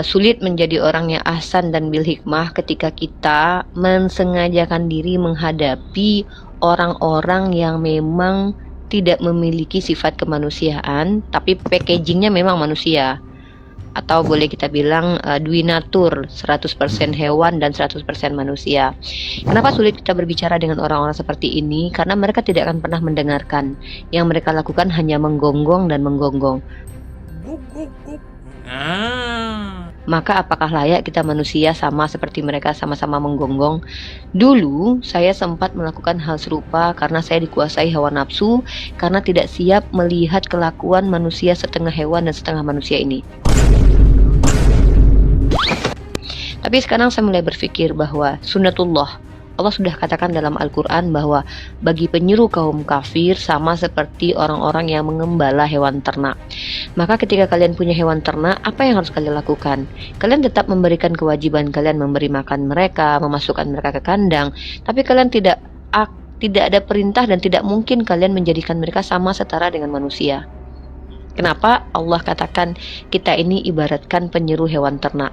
sulit menjadi orang yang ahsan dan bil hikmah ketika kita mensengajakan diri menghadapi orang-orang yang memang tidak memiliki sifat kemanusiaan, tapi packagingnya memang manusia. Atau boleh kita bilang dwinatur, 100% hewan dan 100% manusia. Kenapa sulit kita berbicara dengan orang-orang seperti ini? Karena mereka tidak akan pernah mendengarkan. Yang mereka lakukan hanya menggonggong dan menggonggong. Maka apakah layak kita manusia sama seperti mereka sama-sama menggonggong? Dulu saya sempat melakukan hal serupa karena saya dikuasai hawa nafsu, karena tidak siap melihat kelakuan manusia setengah hewan dan setengah manusia ini. Tapi sekarang saya mulai berpikir bahwa sunnatullah, Allah sudah katakan dalam Al-Quran bahwa bagi penyeru kaum kafir sama seperti orang-orang yang mengembala hewan ternak. Maka ketika kalian punya hewan ternak, apa yang harus kalian lakukan? Kalian tetap memberikan kewajiban kalian, memberi makan mereka, memasukkan mereka ke kandang. Tapi kalian tidak ada perintah dan tidak mungkin kalian menjadikan mereka sama setara dengan manusia. Kenapa Allah katakan kita ini ibaratkan penyeru hewan ternak?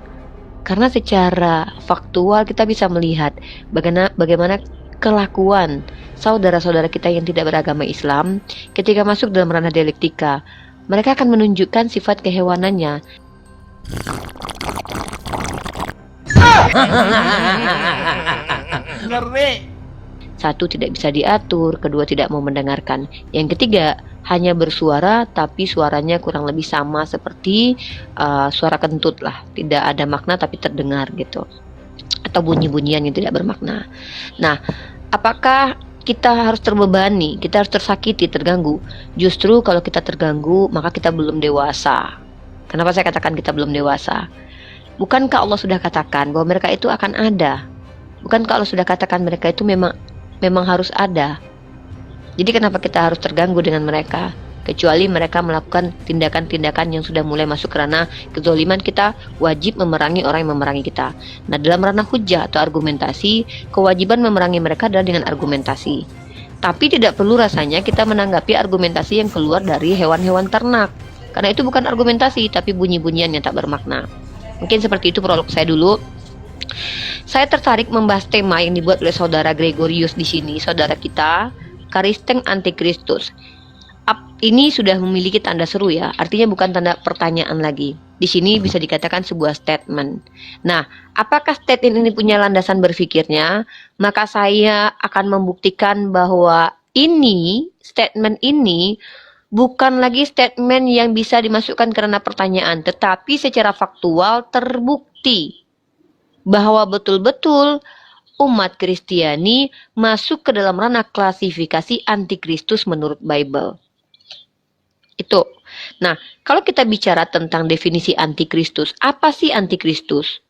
Karena secara faktual kita bisa melihat bagaimana kelakuan saudara-saudara kita yang tidak beragama Islam ketika masuk dalam ranah dialektika. Mereka akan menunjukkan sifat kehewanannya. Satu, tidak bisa diatur. Kedua, tidak mau mendengarkan. Yang ketiga, hanya bersuara tapi suaranya kurang lebih sama seperti suara kentut lah. Tidak ada makna tapi terdengar gitu. Atau bunyi-bunyian yang tidak bermakna. Nah, apakah kita harus terbebani, kita harus tersakiti, terganggu? Justru kalau kita terganggu, maka kita belum dewasa. Kenapa saya katakan kita belum dewasa? Bukankah Allah sudah katakan bahwa mereka itu akan ada? Bukankah Allah sudah katakan mereka itu memang harus ada? Jadi kenapa kita harus terganggu dengan mereka? Kecuali mereka melakukan tindakan-tindakan yang sudah mulai masuk ke ranah kezaliman, kita wajib memerangi orang yang memerangi kita. Nah, dalam ranah hujjah atau argumentasi, kewajiban memerangi mereka adalah dengan argumentasi. Tapi tidak perlu rasanya kita menanggapi argumentasi yang keluar dari hewan-hewan ternak. Karena itu bukan argumentasi, tapi bunyi-bunyian yang tak bermakna. Mungkin seperti itu prolog saya dulu. Saya tertarik membahas tema yang dibuat oleh saudara Gregorius di sini, saudara kita, Karisteng Antikristus. Ini sudah memiliki tanda seru ya, artinya bukan tanda pertanyaan lagi. Di sini bisa dikatakan sebuah statement. Nah, apakah statement ini punya landasan berpikirnya? Maka saya akan membuktikan bahwa statement ini bukan lagi statement yang bisa dimasukkan karena pertanyaan, tetapi secara faktual terbukti bahwa betul-betul umat Kristiani masuk ke dalam ranah klasifikasi antikristus menurut Bible. Itu. Nah, kalau kita bicara tentang definisi antikristus, apa sih antikristus?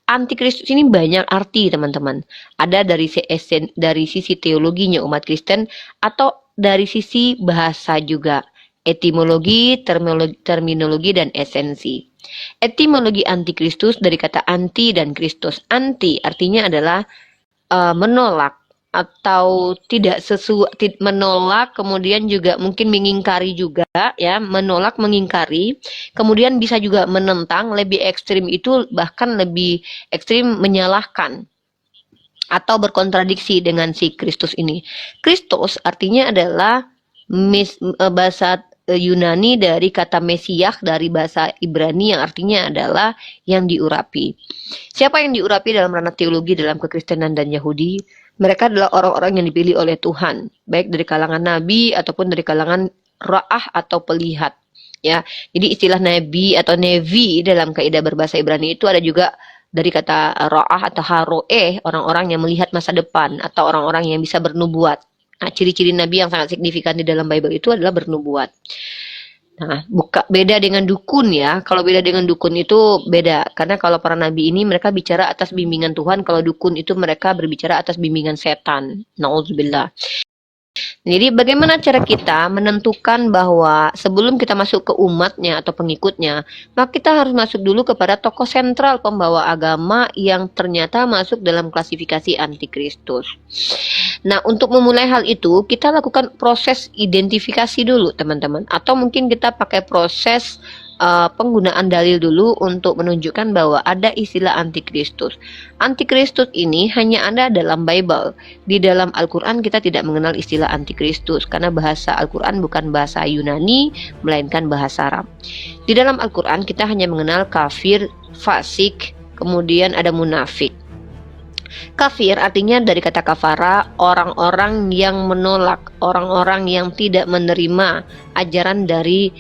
Antikristus ini banyak arti, teman-teman. Ada dari sisi teologinya umat Kristen atau dari sisi bahasa juga. Etimologi, terminologi, dan esensi. Etimologi antikristus dari kata anti dan Kristus. Anti artinya adalah menolak atau tidak sesuai, menolak, kemudian juga mungkin mengingkari juga ya, menolak, mengingkari, kemudian bisa juga menentang, lebih ekstrim itu bahkan lebih ekstrim menyalahkan atau berkontradiksi dengan si Kristus ini. Kristus artinya adalah bahasa Yunani dari kata Mesiah dari bahasa Ibrani yang artinya adalah yang diurapi. Siapa yang diurapi dalam ranah teologi dalam kekristenan dan Yahudi? Mereka adalah orang-orang yang dipilih oleh Tuhan, baik dari kalangan nabi ataupun dari kalangan ra'ah atau pelihat. Ya, jadi istilah nabi atau nevi dalam kaidah berbahasa Ibrani itu ada juga dari kata ra'ah atau haroeh, orang-orang yang melihat masa depan atau orang-orang yang bisa bernubuat. Nah, ciri-ciri nabi yang sangat signifikan di dalam Bible itu adalah bernubuat. Nah, beda dengan dukun ya. Kalau beda dengan dukun itu beda. Karena kalau para nabi ini mereka bicara atas bimbingan Tuhan. Kalau dukun itu mereka berbicara atas bimbingan setan. Na'udzubillah. Jadi bagaimana cara kita menentukan bahwa sebelum kita masuk ke umatnya atau pengikutnya, maka kita harus masuk dulu kepada tokoh sentral pembawa agama yang ternyata masuk dalam klasifikasi antikristus. Nah, untuk memulai hal itu, kita lakukan proses identifikasi dulu, teman-teman. Atau mungkin kita pakai proses penggunaan dalil dulu untuk menunjukkan bahwa ada istilah antikristus. Antikristus ini hanya ada dalam Bible. Di dalam Al-Quran kita tidak mengenal istilah antikristus karena bahasa Al-Quran bukan bahasa Yunani, melainkan bahasa Arab. Di dalam Al-Quran kita hanya mengenal kafir, fasik, kemudian ada munafik. Kafir artinya dari kata kafara, orang-orang yang menolak, orang-orang yang tidak menerima ajaran dari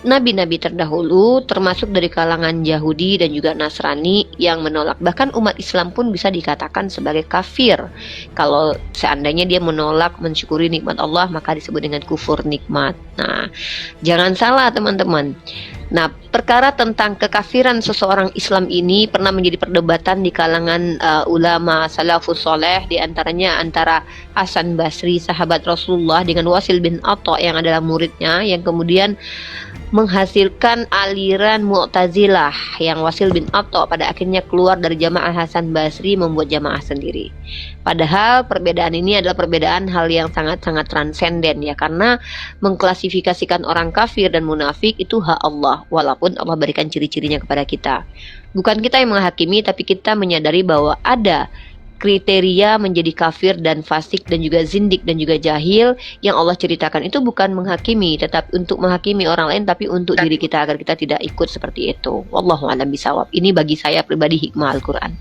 nabi-nabi terdahulu, termasuk dari kalangan Yahudi dan juga Nasrani yang menolak. Bahkan umat Islam pun bisa dikatakan sebagai kafir. Kalau seandainya dia menolak mensyukuri nikmat Allah, maka disebut dengan kufur nikmat. Nah, jangan salah teman-teman. Nah, perkara tentang kekafiran seseorang Islam ini pernah menjadi perdebatan di kalangan ulama salafus soleh, di antaranya antara Hasan Basri, sahabat Rasulullah, dengan Wasil bin Atha yang adalah muridnya, yang kemudian menghasilkan aliran Mu'tazilah, yang Wasil bin Atha pada akhirnya keluar dari jamaah Hasan Basri membuat jamaah sendiri. Padahal perbedaan ini adalah perbedaan hal yang sangat-sangat transenden ya, karena mengklasifikasikan orang kafir dan munafik itu hak Allah, walaupun Allah berikan ciri-cirinya kepada kita. Bukan kita yang menghakimi, tapi kita menyadari bahwa ada kriteria menjadi kafir dan fasik dan juga zindik dan juga jahil yang Allah ceritakan. Itu bukan menghakimi, tetapi untuk menghakimi orang lain, tapi untuk diri kita agar kita tidak ikut seperti itu. Wallahu a'lam bishawab. Ini bagi saya pribadi hikmah Al-Quran.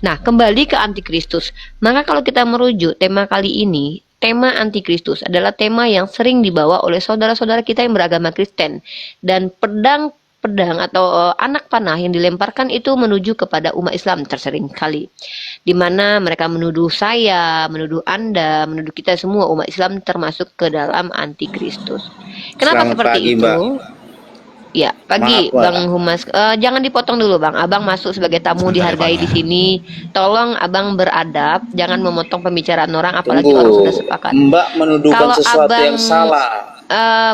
Nah, kembali ke antikristus. Maka kalau kita merujuk tema kali ini, tema antikristus adalah tema yang sering dibawa oleh saudara-saudara kita yang beragama Kristen, dan pedang atau anak panah yang dilemparkan itu menuju kepada umat Islam tersering kali, di mana mereka menuduh saya, menuduh Anda, menuduh kita semua umat Islam termasuk ke dalam antikristus. Kenapa Selamat seperti pagi, itu? Mbak. Ya, pagi Maaf, Mbak. Bang Humas. Jangan dipotong dulu, Bang. Abang masuk sebagai tamu, Sebentar ya, dihargai Bang, di ya. sini. Tolong Abang beradab, jangan memotong pembicaraan orang, apalagi Tunggu, orang sudah sepakat. Mbak menuduhkan Kalau sesuatu yang Abang salah.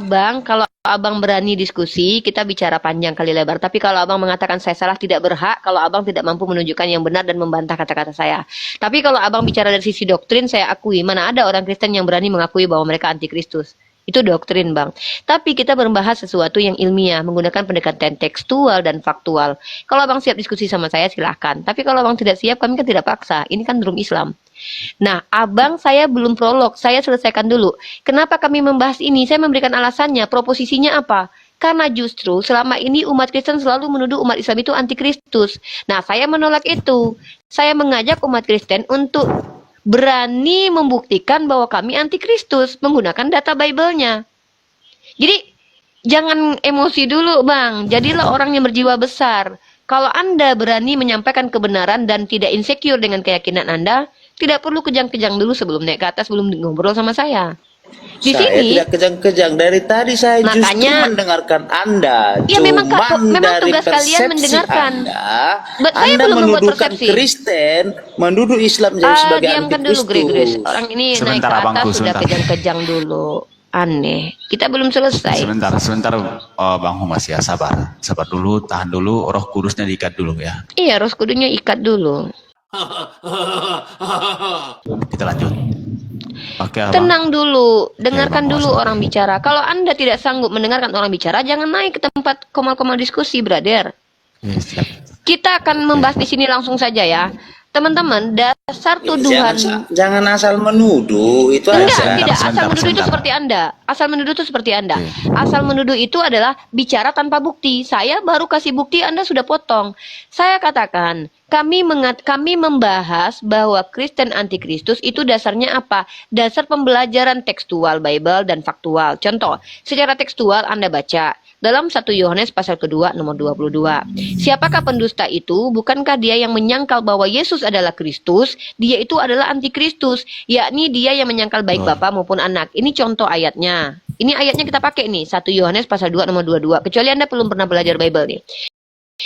Bang, kalau Abang berani diskusi, kita bicara panjang kali lebar. Tapi kalau Abang mengatakan saya salah, tidak berhak. Kalau Abang tidak mampu menunjukkan yang benar dan membantah kata-kata saya. Tapi kalau Abang bicara dari sisi doktrin, saya akui. Mana ada orang Kristen yang berani mengakui bahwa mereka antikristus. Itu doktrin, Bang. Tapi kita membahas sesuatu yang ilmiah, menggunakan pendekatan tekstual dan faktual. Kalau Abang siap diskusi sama saya, silahkan. Tapi kalau Abang tidak siap, kami kan tidak paksa. Ini kan room Islam. Nah, Abang, saya belum prolog, saya selesaikan dulu. Kenapa kami membahas ini? Saya memberikan alasannya, proposisinya apa? Karena justru selama ini umat Kristen selalu menuduh umat Islam itu antikristus. Nah, saya menolak itu. Saya mengajak umat Kristen untuk berani membuktikan bahwa kami antikristus menggunakan data Bible-nya. Jadi, jangan emosi dulu, Bang. Jadilah orang yang berjiwa besar. Kalau Anda berani menyampaikan kebenaran dan tidak insecure dengan keyakinan Anda, tidak perlu kejang-kejang dulu sebelum naik ke atas, belum ngobrol sama saya. Di Saya sini tidak kejang-kejang. Dari tadi saya justru makanya mendengarkan Anda. ya memang memang dari tugas kalian persepsi mendengarkan. Saya Anda belum membuat menuduhkan persepsi. Kristen, menuduh Islam jadi sebagai Diamkan dulu, Gregorius. antikristus. Orang ini naik Sebentar, ke atas Abangku, sudah sebentar. kejang-kejang dulu. Aneh. Kita belum selesai. Sebentar, Bang Humas ya, sabar dulu, tahan dulu, Roh Kudusnya diikat dulu ya. Iya, Roh Kudunya ikat dulu. Kita lanjut. Oke, Abang. Tenang dulu, dengarkan Bang, dulu maaf. orang bicara. Kalau Anda tidak sanggup mendengarkan orang bicara, jangan naik ke tempat komal-komal diskusi, brother. Ya, siap. Kita akan membahas di sini langsung saja ya. Teman-teman, dasar tuduhan Jangan asal menuduh. Itu enggak, aja. tidak. Asal Sebentar, menuduh itu sebentar. seperti Anda. Asal menuduh itu seperti Anda. Oke. Asal menuduh itu adalah bicara tanpa bukti. Saya baru kasih bukti, Anda sudah potong. Saya katakan, kami membahas bahwa Kristen antikristus itu dasarnya apa? Dasar pembelajaran tekstual Bible dan faktual. Contoh, secara tekstual Anda baca dalam 1 Yohanes pasal kedua nomor 22. Siapakah pendusta itu? Bukankah dia yang menyangkal bahwa Yesus adalah Kristus? Dia itu adalah antikristus, yakni dia yang menyangkal baik Bapa maupun anak. Ini contoh ayatnya. Ini ayatnya kita pakai nih, 1 Yohanes pasal 2 nomor 22. Kecuali Anda belum pernah belajar Bible nih.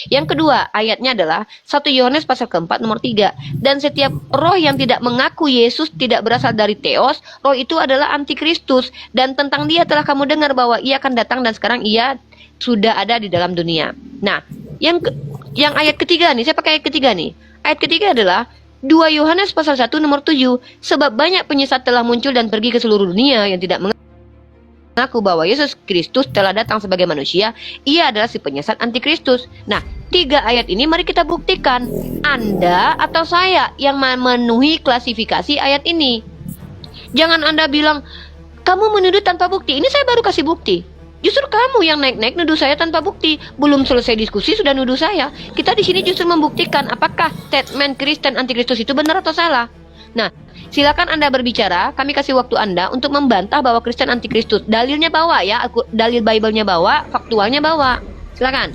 Yang kedua, ayatnya adalah 1 Yohanes pasal keempat nomor 3. Dan setiap roh yang tidak mengaku Yesus tidak berasal dari Theos, roh itu adalah antikristus. Dan tentang dia telah kamu dengar bahwa ia akan datang dan sekarang ia sudah ada di dalam dunia. Nah, yang ayat ketiga nih, saya pakai ayat ketiga nih. Ayat ketiga adalah 2 Yohanes pasal 1 nomor 7. Sebab banyak penyesat telah muncul dan pergi ke seluruh dunia yang tidak mengaku bahwa Yesus Kristus telah datang sebagai manusia. Ia adalah si penyesat antikristus. Nah, 3 ayat ini mari kita buktikan. Anda atau saya yang memenuhi klasifikasi ayat ini. Jangan Anda bilang, kamu menuduh tanpa bukti. Ini saya baru kasih bukti. Justru kamu yang naik-naik nuduh saya tanpa bukti. Belum selesai diskusi sudah nuduh saya. Kita di sini justru membuktikan apakah statement Kristen antikristus itu benar atau salah. Nah, silakan Anda berbicara. Kami kasih waktu Anda untuk membantah bahwa Kristen antikristus. Dalilnya bawa ya, dalil Bible-nya bawa, faktualnya bawa. Silakan.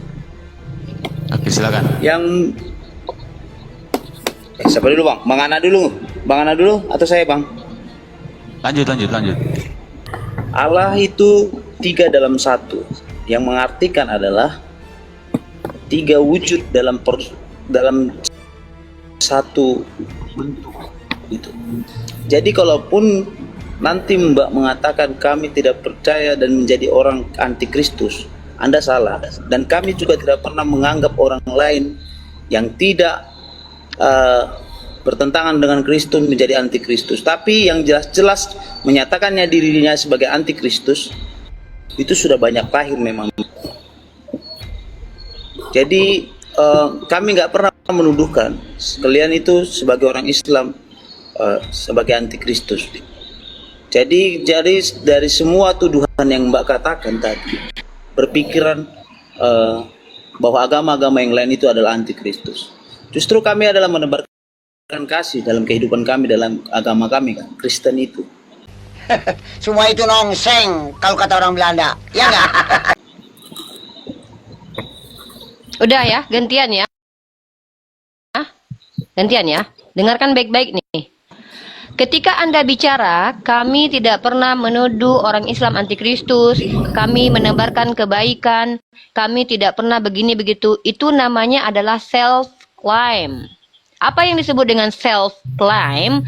Oke, silakan. Yang siapa dulu bang? Bang Ana dulu. Bang Ana dulu atau saya bang? Lanjut. Allah itu 3 dalam 1, yang mengartikan adalah 3 wujud dalam satu bentuk gitu. Jadi kalaupun nanti Mbak mengatakan kami tidak percaya dan menjadi orang antikristus, Anda salah. Dan kami juga tidak pernah menganggap orang lain yang tidak bertentangan dengan Kristus menjadi antikristus. Tapi yang jelas-jelas menyatakannya dirinya sebagai antikristus itu sudah banyak lahir memang. Jadi kami nggak pernah menuduhkan kalian itu sebagai orang Islam sebagai antikristus. Jadi dari semua tuduhan yang Mbak katakan tadi, berpikiran bahwa agama-agama yang lain itu adalah antikristus. Justru kami adalah menebarkan kasih dalam kehidupan kami, dalam agama kami kan, Kristen itu. Semua itu nongseng kalau kata orang Belanda, ya nggak? Udah ya, gantian ya. Gantian ya. Dengarkan baik-baik nih. Ketika Anda bicara, kami tidak pernah menuduh orang Islam antikristus, kami menebarkan kebaikan, kami tidak pernah begini begitu. Itu namanya adalah self-claim. Apa yang disebut dengan self-claim?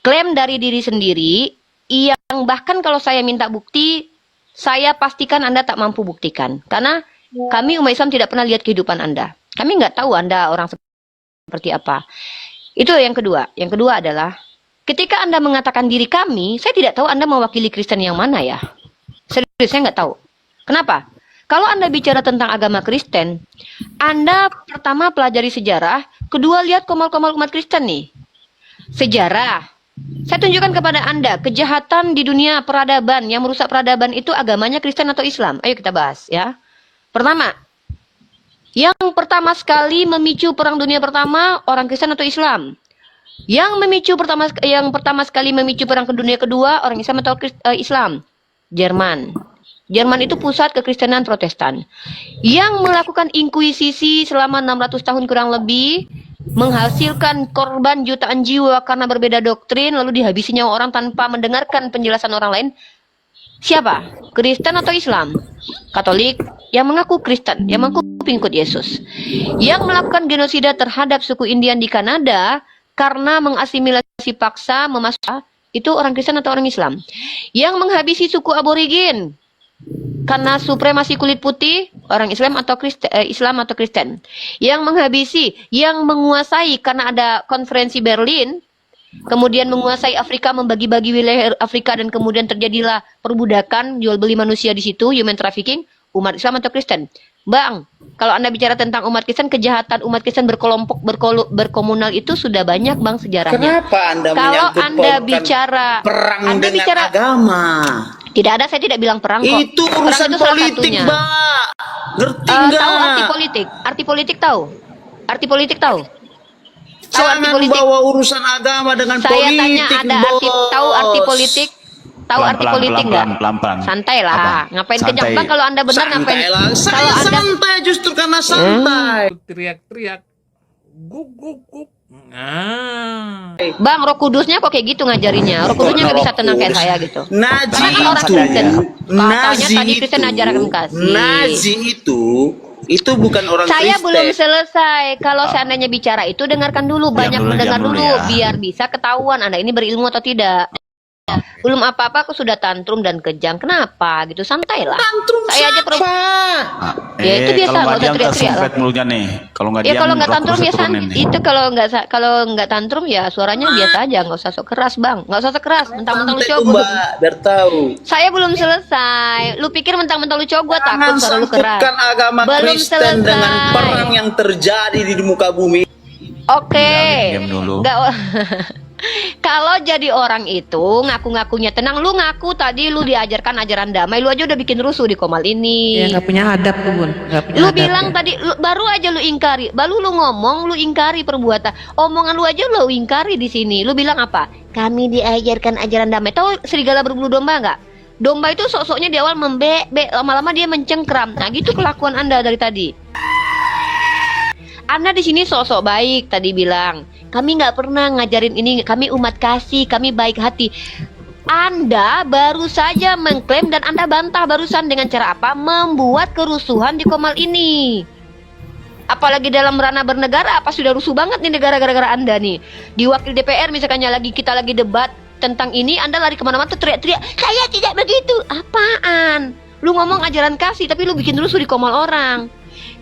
Klaim dari diri sendiri, yang bahkan kalau saya minta bukti, saya pastikan Anda tak mampu buktikan. Karena kami umat Islam tidak pernah lihat kehidupan Anda. Kami nggak tahu Anda orang seperti apa. Itu yang kedua. Yang kedua adalah, ketika Anda mengatakan diri kami, saya tidak tahu Anda mewakili Kristen yang mana ya. Serius, saya nggak tahu. Kenapa? Kalau Anda bicara tentang agama Kristen, Anda pertama pelajari sejarah, kedua lihat komal-komal umat Kristen nih. Sejarah. Saya tunjukkan kepada Anda, kejahatan di dunia peradaban, yang merusak peradaban itu agamanya Kristen atau Islam. Ayo kita bahas ya. Pertama, yang pertama sekali memicu perang dunia pertama, orang Kristen atau Islam? Yang pertama sekali memicu perang dunia kedua, orang Islam atau Islam? Jerman. Jerman itu pusat kekristenan Protestan. Yang melakukan inkuisisi selama 600 tahun kurang lebih, menghasilkan korban jutaan jiwa karena berbeda doktrin, lalu dihabisi nyawa orang tanpa mendengarkan penjelasan orang lain. Siapa? Kristen atau Islam? Katolik yang mengaku Kristen, yang mengaku pengikut Yesus. Yang melakukan genosida terhadap suku Indian di Kanada karena mengasimilasi paksa memasuk, itu orang Kristen atau orang Islam? Yang menghabisi suku aborigin karena supremasi kulit putih, orang Islam atau Kristen. Yang menghabisi, yang menguasai karena ada konferensi Berlin, kemudian menguasai Afrika, membagi-bagi wilayah Afrika, dan kemudian terjadilah perbudakan, jual beli manusia di situ, human trafficking, umat Islam atau Kristen? Bang, kalau Anda bicara tentang umat Kristen, kejahatan umat Kristen berkelompok, berkomunal itu sudah banyak Bang sejarahnya. Kenapa Anda kalau menyangkut Anda bicara perang Anda dengan bicara, agama? Tidak ada, saya tidak bilang perang kok. Itu Perang urusan itu salah politik, satunya. Mbak. Ngerti nggak? Tahu arti politik? Arti politik tahu? Arti politik tahu? Tahu arti Jangan politik? bawa urusan agama dengan Saya politik, tanya ada arti, bos. tahu arti politik? Tahu arti politik nggak? Pelan-pelan. Santai lah. Apa? Ngapain Santai. kejam? Bang, kalau Anda benar ngapain? Santai lah. Kalau Saya Anda santai justru karena santai. teriak-teriak guk guk guk. Ah. Bang, Roh Kudusnya kok kayak gitu ngajarinya? Roh Kudusnya nggak bisa tenang kayak saya gitu. Nazi Karena kan orang itu, Kristen. Katanya Nazi tadi Kristen ajarkan kasih. Nazi itu bukan orang Saya Kristen. belum selesai. Kalau seandainya bicara itu dengarkan dulu, banyak dulu, mendengar diam dulu dulu, ya. biar bisa ketahuan Anda ini berilmu atau tidak. Belum apa-apa aku sudah tantrum dan kejang. Kenapa gitu? Santai lah. Tantrum Saya aja siapa? Ah, Ya, itu biasa, kalau nggak nggak usah diam teriak-teriak tersumpet mulutnya nih. Kalau nggak Ya diam kalau nggak Roh tantrum Kudus ya turunin nih. itu kalau nggak tantrum ya suaranya biasa aja, nggak usah sok keras bang, nggak usah sok keras. Mentang-mentang lu Santai cowok tuh, Mbak, biar tahu. saya belum selesai. Lu pikir mentang-mentang lu cowok gue takut Jangan suara lu keras? sangkutkan agama Belum Kristen dengan selesai. perang yang terjadi di muka bumi. Oke. Diam dulu. Nggak. Kalau jadi orang itu ngaku-ngakunya tenang, lu ngaku tadi lu diajarkan ajaran damai, lu aja udah bikin rusuh di Komal ini. Ya nggak punya adab tuh Bun, nggak punya Lu adab bilang ya. tadi baru aja lu ingkari, baru lu ngomong lu ingkari perbuatan. Omongan lu aja lu ingkari di sini. Lu bilang apa? Kami diajarkan ajaran damai. Tahu serigala berbulu domba nggak? Domba itu sok-soknya di awal membek, lama-lama dia mencengkram. Nah, gitu kelakuan Anda dari tadi. Anda di sini sok-sok baik tadi bilang. Kami nggak pernah ngajarin ini, kami umat kasih, kami baik hati. Anda baru saja mengklaim dan Anda bantah barusan dengan cara apa? Membuat kerusuhan di Komal ini. Apalagi dalam ranah bernegara, apa sudah rusuh banget nih negara gara-gara Anda nih. Di wakil DPR misalkannya kita lagi debat tentang ini, Anda lari kemana-mana tuh teriak-teriak, saya tidak begitu. Apaan? Lu ngomong ajaran kasih, tapi lu bikin rusuh di Komal orang.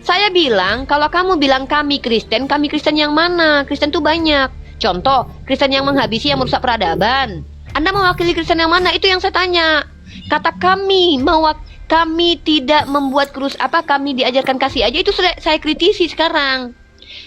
Saya bilang, kalau kamu bilang kami Kristen yang mana? Kristen tuh banyak. Contoh, Kristen yang menghabisi, yang merusak peradaban. Anda mewakili Kristen yang mana? Itu yang saya tanya. Kata kami, kami tidak membuat kami diajarkan kasih aja, itu sudah saya kritisi sekarang.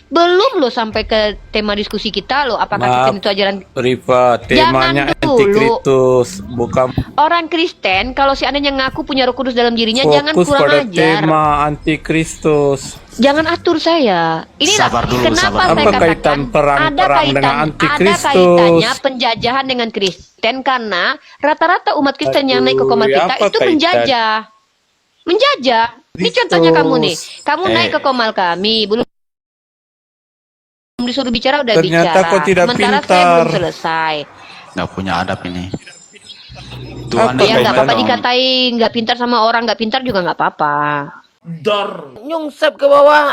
Belum loh sampai ke tema diskusi kita loh, apakah Kristen itu ajaran. Riva, temanya Jangan dulu. antikristus, bukan Orang Kristen kalau seandainya ngaku punya Roh Kudus dalam dirinya, jangan fokus kurang pada ajar. tema antikristus. Jangan atur saya. Inilah Sabar dulu, kenapa sabar saya dulu. Apa katakan kaitan perang-perang dengan ada antikristus? kaitannya penjajahan dengan Kristen, karena rata-rata umat Kristen yang naik ke Komal kita Aduh, itu apa menjajah. Menjajah. Ini contohnya kamu nih. Kamu naik ke Komal kami, belum disuruh bicara udah Ternyata bicara. kau tidak Sementara saya pintar. belum selesai. Nggak punya adab ini. Apa Ya nggak apa-apa kaitan? dikatain nggak pintar sama orang nggak pintar juga nggak apa-apa. Dor. Nyungsep ke bawah.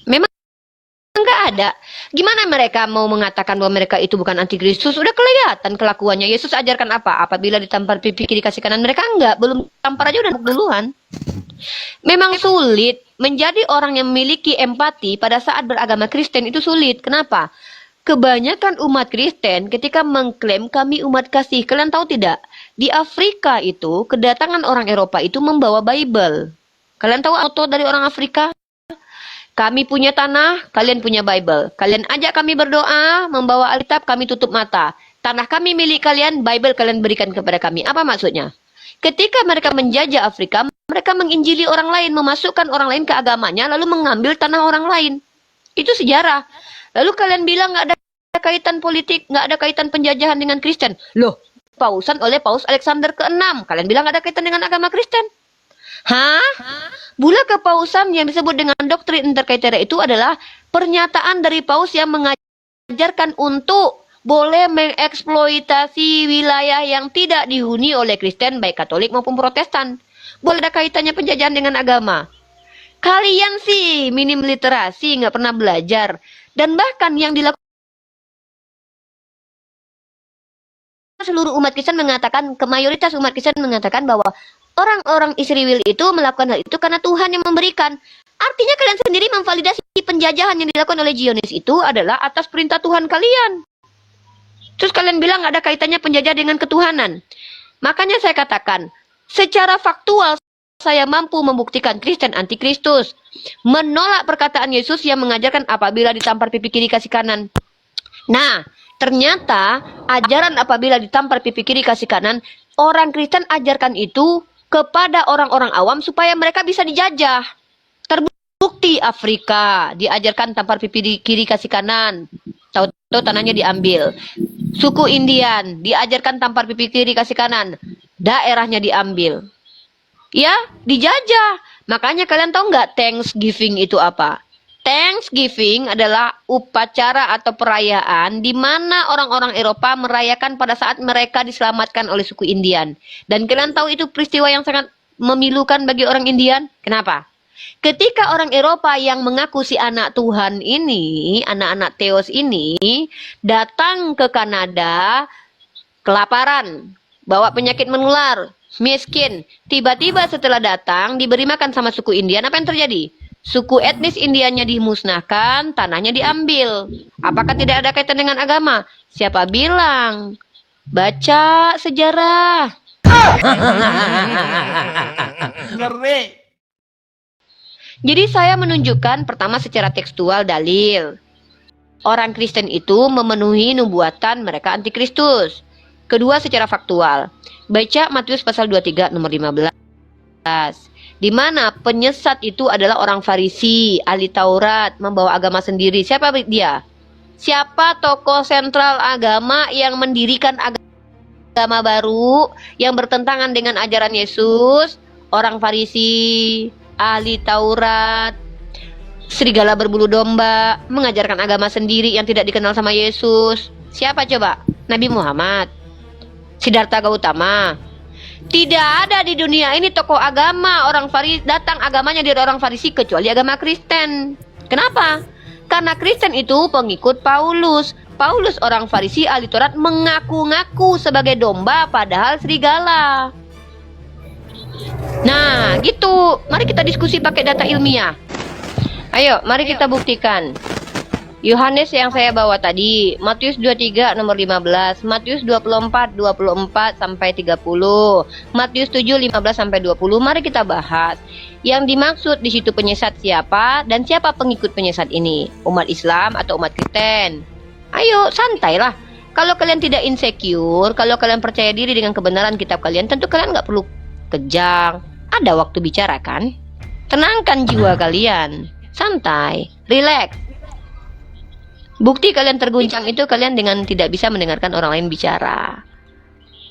Memang nggak ada. Gimana mereka mau mengatakan bahwa mereka itu bukan antikristus? Udah kelihatan kelakuannya. Yesus ajarkan apa? Apabila ditampar pipi kiri kasih kanan, mereka enggak. Belum tampar aja udah duluan. Memang sulit menjadi orang yang memiliki empati pada saat beragama Kristen, itu sulit. Kenapa? Kebanyakan umat Kristen ketika mengklaim kami umat kasih. Kalian tahu tidak? Di Afrika itu kedatangan orang Eropa itu membawa Bible. Kalian tahu auto dari orang Afrika? Kami punya tanah, kalian punya Bible. Kalian ajak kami berdoa, membawa Alkitab, kami tutup mata. Tanah kami milik kalian, Bible kalian berikan kepada kami. Apa maksudnya? Ketika mereka menjajah Afrika, mereka menginjili orang lain, memasukkan orang lain ke agamanya, lalu mengambil tanah orang lain. Itu sejarah. Lalu kalian bilang nggak ada kaitan politik, nggak ada kaitan penjajahan dengan Kristen. Loh, pausan oleh Paus Alexander ke-6. Kalian bilang nggak ada kaitan dengan agama Kristen. Hah? Bula kepausan yang disebut dengan doktrin interkaitera itu adalah pernyataan dari Paus yang mengajarkan untuk boleh mengeksploitasi wilayah yang tidak dihuni oleh Kristen, baik Katolik maupun Protestan. Boleh ada kaitannya penjajahan dengan agama. Kalian sih minim literasi, nggak pernah belajar. Dan bahkan yang dilakukan seluruh umat Kristen mengatakan, mayoritas umat Kristen mengatakan bahwa orang-orang Israel itu melakukan hal itu karena Tuhan yang memberikan. Artinya kalian sendiri memvalidasi penjajahan yang dilakukan oleh Zionis itu adalah atas perintah Tuhan kalian. Terus kalian bilang nggak ada kaitannya penjajah dengan ketuhanan. Makanya saya katakan, secara faktual saya mampu membuktikan Kristen antikristus. Menolak perkataan Yesus yang mengajarkan apabila ditampar pipi kiri kasih kanan. Nah, ternyata ajaran apabila ditampar pipi kiri kasih kanan, orang Kristen ajarkan itu kepada orang-orang awam supaya mereka bisa dijajah. Terbukti Afrika diajarkan tampar pipi kiri kasih kanan. Tahu-tahu tanahnya diambil. Suku Indian diajarkan tampar pipi kiri kasih kanan. Daerahnya diambil. Ya, dijajah. Makanya kalian tahu nggak Thanksgiving itu apa? Thanksgiving adalah upacara atau perayaan di mana orang-orang Eropa merayakan pada saat mereka diselamatkan oleh suku Indian. Dan kalian tahu itu peristiwa yang sangat memilukan bagi orang Indian. Kenapa? Ketika orang Eropa yang mengaku si anak Tuhan ini, anak-anak Theos ini, datang ke Kanada, kelaparan, bawa penyakit menular, miskin. Tiba-tiba setelah datang, diberi makan sama suku Indian, apa yang terjadi? Suku etnis Indianya dimusnahkan, tanahnya diambil. Apakah tidak ada kaitan dengan agama? Siapa bilang? Baca sejarah. Ngeri. Jadi saya menunjukkan pertama secara tekstual dalil. Orang Kristen itu memenuhi nubuatan mereka antikristus. Kedua secara faktual. Baca Matius pasal 23 nomor 15. Di mana penyesat itu adalah orang Farisi, ahli Taurat, membawa agama sendiri. Siapa dia? Siapa tokoh sentral agama yang mendirikan agama baru yang bertentangan dengan ajaran Yesus? Orang Farisi, ahli Taurat, serigala berbulu domba, mengajarkan agama sendiri yang tidak dikenal sama Yesus. Siapa coba? Nabi Muhammad, Siddhartha Gautama. Tidak ada di dunia ini tokoh agama orang Farisi datang agamanya dari orang Farisi kecuali agama Kristen. Kenapa? Karena Kristen itu pengikut Paulus. Paulus orang Farisi ahli Taurat mengaku-ngaku sebagai domba padahal serigala. Nah, gitu. Mari kita diskusi pakai data ilmiah. Ayo, mari kita buktikan. Yohanes yang saya bawa tadi, Matius 23 nomor 15, Matius 24 sampai 30, Matius 7 15 sampai 20. Mari kita bahas. Yang dimaksud di situ penyesat siapa dan siapa pengikut penyesat ini? Umat Islam atau umat Kristen? Ayo, santailah. Kalau kalian tidak insecure, kalau kalian percaya diri dengan kebenaran kitab kalian, tentu kalian nggak perlu kejang. Ada waktu bicara kan? Tenangkan jiwa kalian. Santai, relax. Bukti kalian terguncang itu kalian dengan tidak bisa mendengarkan orang lain bicara.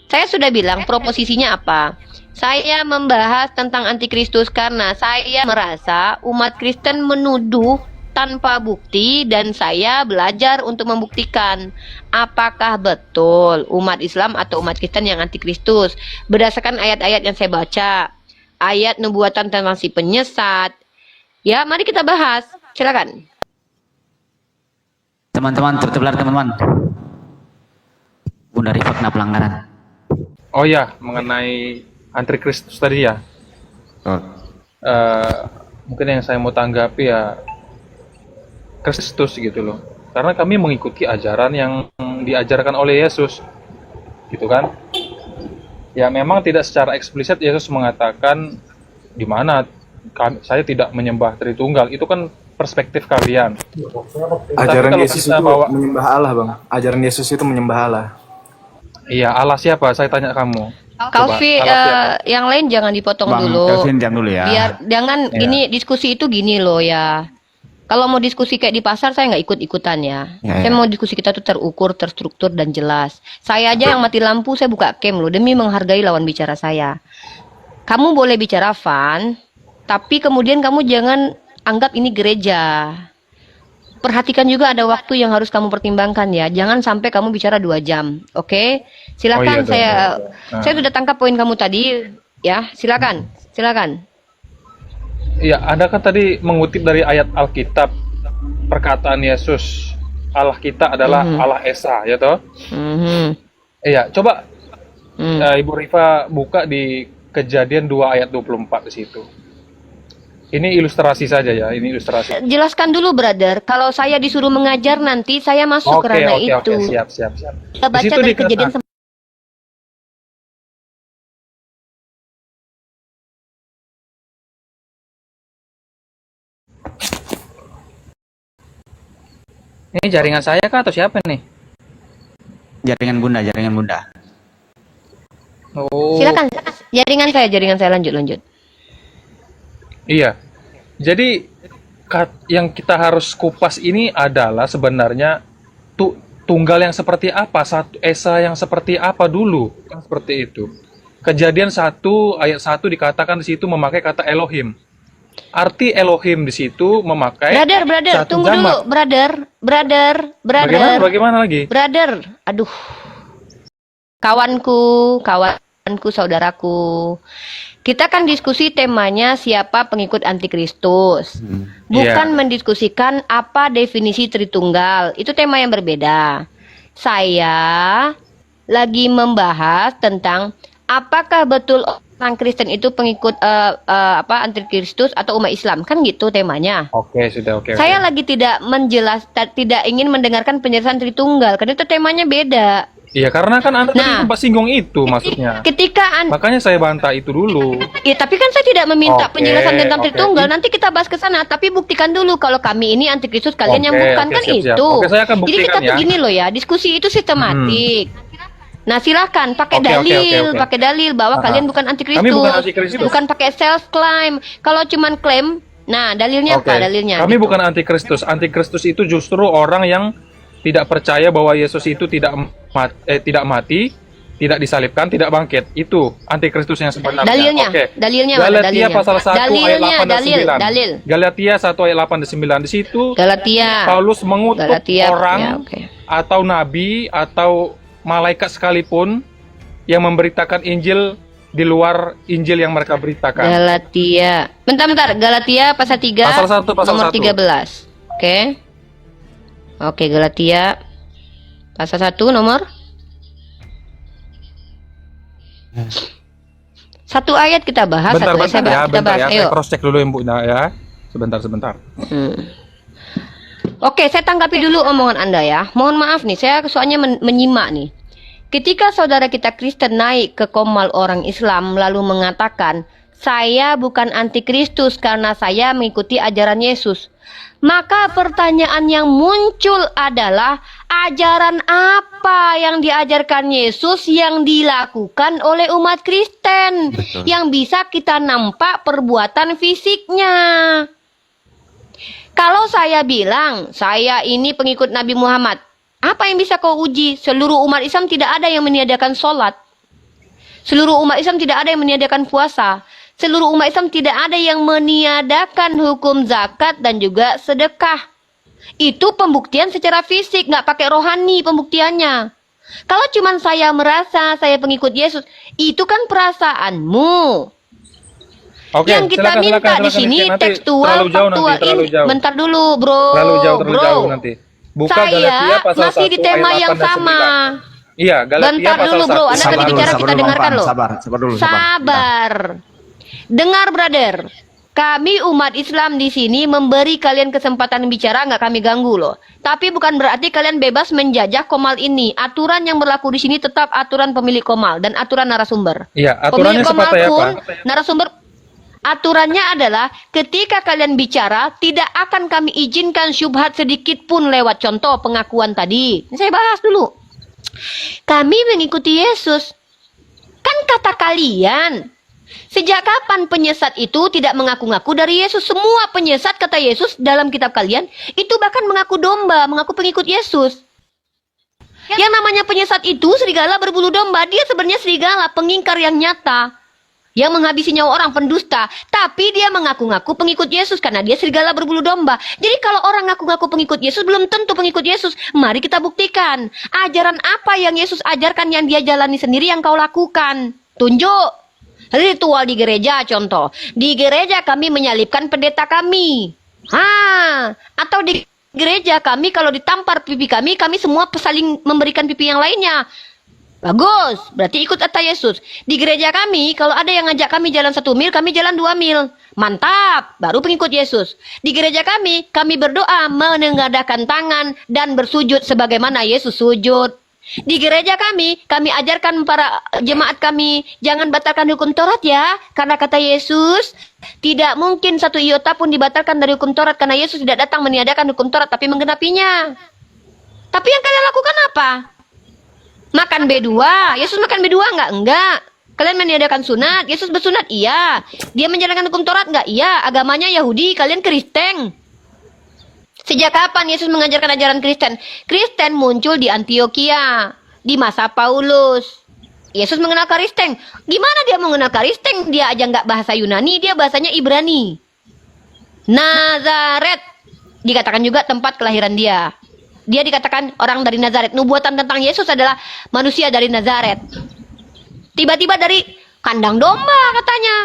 Saya sudah bilang proposisinya apa? Saya membahas tentang antikristus karena saya merasa umat Kristen menuduh tanpa bukti dan saya belajar untuk membuktikan apakah betul umat Islam atau umat Kristen yang antikristus berdasarkan ayat-ayat yang saya baca, ayat nubuatan tentang si penyesat. Ya, mari kita bahas. Silakan. Teman-teman, tertular teman-teman. Bunda Rifa kena pelanggaran. Oh ya, mengenai antikristus tadi ya. Mungkin yang saya mau tanggapi ya Kristus gitu loh. Karena kami mengikuti ajaran yang diajarkan oleh Yesus. Gitu kan? Ya memang tidak secara eksplisit Yesus mengatakan di mana saya tidak menyembah Tritunggal. Itu kan perspektif kalian. Ajaran Yesus itu bawa, menyembah Allah, Bang. Ajaran Yesus itu menyembah Allah. Iya, Allah siapa? Saya tanya kamu. Kalvi, yang lain jangan dipotong Bang dulu. Kelvin jam dulu ya. Biar jangan gini, diskusi itu gini loh ya. Kalau mau diskusi kayak di pasar saya nggak ikut-ikutan ya. Saya mau diskusi kita tuh terukur, terstruktur dan jelas. Saya aja yang mati lampu saya buka cam loh demi menghargai lawan bicara saya. Kamu boleh bicara fun, tapi kemudian kamu jangan anggap ini gereja. Perhatikan juga ada waktu yang harus kamu pertimbangkan ya. Jangan sampai kamu bicara 2 jam. Oke? Silakan. Oh, iya, saya sudah tangkap poin kamu tadi ya. Silakan. Silakan. Iya, Anda kan tadi mengutip dari ayat Alkitab perkataan Yesus. Allah kita adalah Allah Esa, ya toh? Iya, coba Ibu Rifa buka di Kejadian 2 ayat 24 di situ. Ini ilustrasi saja ya, ini ilustrasi. Jelaskan dulu, brother. Kalau saya disuruh mengajar nanti saya masuk ke ranah itu. Oke, siap. Kita baca dari Kejadian Ini jaringan saya kah atau siapa nih? Jaringan Bunda. Oh. Silakan. Jaringan saya lanjut. Iya. Jadi yang kita harus kupas ini adalah sebenarnya tunggal yang seperti apa, satu esa yang seperti apa dulu, kan seperti itu. Kejadian 1 ayat 1 dikatakan di situ memakai kata Elohim. Arti Elohim di situ memakai Brother, satu tunggu jamak. dulu, brother. Bagaimana lagi? Brother, aduh. Kawanku, kawanku, saudaraku. Kita kan diskusi temanya siapa pengikut antikristus. Bukan mendiskusikan apa definisi Tritunggal. Itu tema yang berbeda. Saya lagi membahas tentang apakah betul orang Kristen itu pengikut antikristus atau umat Islam. Kan gitu temanya. Oke, sudah oke. Saya lagi tidak tidak ingin mendengarkan penjelasan Tritunggal karena itu temanya beda. Iya, karena kan Anda tadi sempat singgung itu maksudnya. Makanya saya bantah itu dulu. Ya, tapi kan saya tidak meminta penjelasan tentang oke. Tritunggal. Nanti kita bahas ke sana. Tapi buktikan dulu kalau kami ini antikristus, kalian yang bukan, kan siap. itu. Oke, saya akan Jadi buktikan kita tuh ya. gini loh ya, diskusi itu sistematik. Nah, silakan pakai pakai dalil bahwa kalian bukan antikristus. Kami bukan antikristus. Bukan pakai self claim. Kalau cuman klaim, nah dalilnya apa dalilnya? Kami bukan antikristus. Antikristus itu justru orang yang tidak percaya bahwa Yesus itu tidak mati, tidak disalibkan, tidak bangkit. Itu antikristus yang sebenarnya. Dalilnya, dalilnya mana? Galatia Dalilnya. pasal 1 ayat 8 dan 9. Dalil. Galatia 1 ayat 8 dan 9. Di situ Galatia. Paulus mengutuk orang ya, atau nabi atau malaikat sekalipun yang memberitakan Injil di luar Injil yang mereka beritakan. Galatia. Bentar. Galatia pasal 3 Pasal 1, pasal nomor 1. 13. Oke, Galatia pasal 1 nomor satu ayat kita bahas. Bentar kita bahas. ya. Saya cross check dulu Ibu ya. Sebentar. Oke, saya tanggapi dulu omongan Anda ya. Mohon maaf nih, saya soalnya menyimak nih. Ketika saudara kita Kristen naik ke komal orang Islam lalu mengatakan, saya bukan antikristus karena saya mengikuti ajaran Yesus. Maka pertanyaan yang muncul adalah, ajaran apa yang diajarkan Yesus yang dilakukan oleh umat Kristen? Betul. Yang bisa kita nampak perbuatan fisiknya. Kalau saya bilang, saya ini pengikut Nabi Muhammad, apa yang bisa kau uji? Seluruh umat Islam tidak ada yang meniadakan sholat. Seluruh umat Islam tidak ada yang meniadakan puasa. Seluruh umat Islam tidak ada yang meniadakan hukum zakat dan juga sedekah. Itu pembuktian secara fisik, nggak pakai rohani pembuktiannya. Kalau cuma saya merasa saya pengikut Yesus, itu kan perasaanmu. Oke, Yang kita minta di sini tekstual, faktual. Bentar dulu, bro. Terlalu jauh nanti. Buka Galatia Saya pasal masih 1 di tema ayat 8 yang dan sama. 9. Iya, Galatia Bentar pasal dulu, bro. 1. Anda tadi bicara, kita dengarkan loh. Sabar dulu. Sabar. Dengar, brother. Kami umat Islam di sini memberi kalian kesempatan bicara, nggak kami ganggu loh. Tapi bukan berarti kalian bebas menjajah komal ini. Aturan yang berlaku di sini tetap aturan pemilik komal dan aturan narasumber. Iya, aturannya Pemilik komal seperti pun, apa? narasumber. Aturannya adalah ketika kalian bicara, tidak akan kami izinkan syubhat sedikit pun lewat contoh pengakuan tadi. Ini saya bahas dulu. Kami mengikuti Yesus. Kan kata kalian. Sejak kapan penyesat itu tidak mengaku-ngaku dari Yesus? Semua penyesat, kata Yesus dalam kitab kalian, itu bahkan mengaku domba, mengaku pengikut Yesus. Yang namanya penyesat itu serigala berbulu domba. Dia sebenarnya serigala, pengingkar yang nyata. Yang menghabisi nyawa orang, pendusta. Tapi dia mengaku-ngaku pengikut Yesus karena dia serigala berbulu domba. Jadi kalau orang ngaku-ngaku pengikut Yesus, belum tentu pengikut Yesus. Mari kita buktikan. Ajaran apa yang Yesus ajarkan yang dia jalani sendiri yang kau lakukan? Tunjuk. Ritual di gereja contoh. Di gereja kami menyalibkan pendeta kami. Atau di gereja kami kalau ditampar pipi kami semua saling memberikan pipi yang lainnya. Bagus, berarti ikut kata Yesus. Di gereja kami, kalau ada yang ngajak kami jalan 1 mil, kami jalan 2 mil. Mantap, baru pengikut Yesus. Di gereja kami berdoa menengadahkan tangan dan bersujud sebagaimana Yesus sujud. Di gereja kami ajarkan para jemaat kami, jangan batalkan hukum Taurat ya. Karena kata Yesus, tidak mungkin satu iota pun dibatalkan dari hukum Taurat. Karena Yesus tidak datang meniadakan hukum Taurat, tapi menggenapinya. Tapi yang kalian lakukan apa? Makan B2. Yesus makan B2 enggak? Enggak. Kalian meniadakan sunat. Yesus bersunat? Iya. Dia menjalankan hukum Taurat? Enggak? Iya. Agamanya Yahudi, kalian Kristen. Sejak kapan Yesus mengajarkan ajaran Kristen? Kristen muncul di Antioquia, di masa Paulus. Yesus mengenal Kristen. Gimana dia mengenal Kristen? Dia aja nggak bahasa Yunani, dia bahasanya Ibrani. Nazaret. Dikatakan juga tempat kelahiran dia. Dia dikatakan orang dari Nazaret. Nubuatan tentang Yesus adalah manusia dari Nazaret. Tiba-tiba dari kandang domba katanya.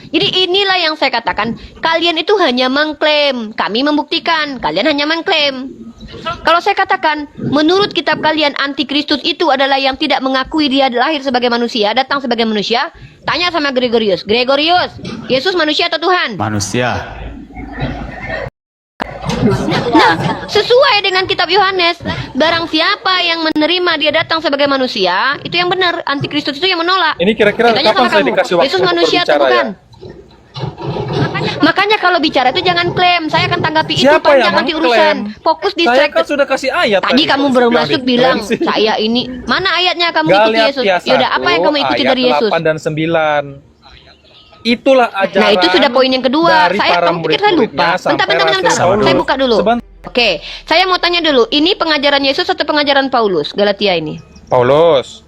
Jadi inilah yang saya katakan, kalian itu hanya mengklaim, kami membuktikan, kalian hanya mengklaim. Kalau saya katakan, menurut kitab kalian antikristus itu adalah yang tidak mengakui dia lahir sebagai manusia, datang sebagai manusia, tanya sama Gregorius. Gregorius, Yesus manusia atau Tuhan? Manusia. Nah, sesuai dengan kitab Yohanes, barang siapa yang menerima dia datang sebagai manusia, itu yang benar. Antikristus itu yang menolak. Ini kira-kira Tanya kapan sama saya kamu, dikasih waktu Yesus untuk manusia atau berbicara bukan? ya? Makanya kalau bicara itu jangan klaim. Saya akan tanggapi itu Siapa panjang yang nanti mengklaim? urusan. Fokus di Saya track. kan sudah kasih ayat Tadi kamu baru masuk bilang saya ini. Mana ayatnya kamu ikuti Yesus? Yaudah, apa yang kamu ikuti dari Yesus? 8 dan 9. Itulah ajaran. Nah, itu sudah poin yang kedua. dari Saya para kamu pikir saya lupa. murid-muridnya sampai Bentar. Rasul Saya Paulus. buka dulu. Oke, saya mau tanya dulu. Ini pengajaran Yesus atau pengajaran Paulus? Galatia ini. Paulus.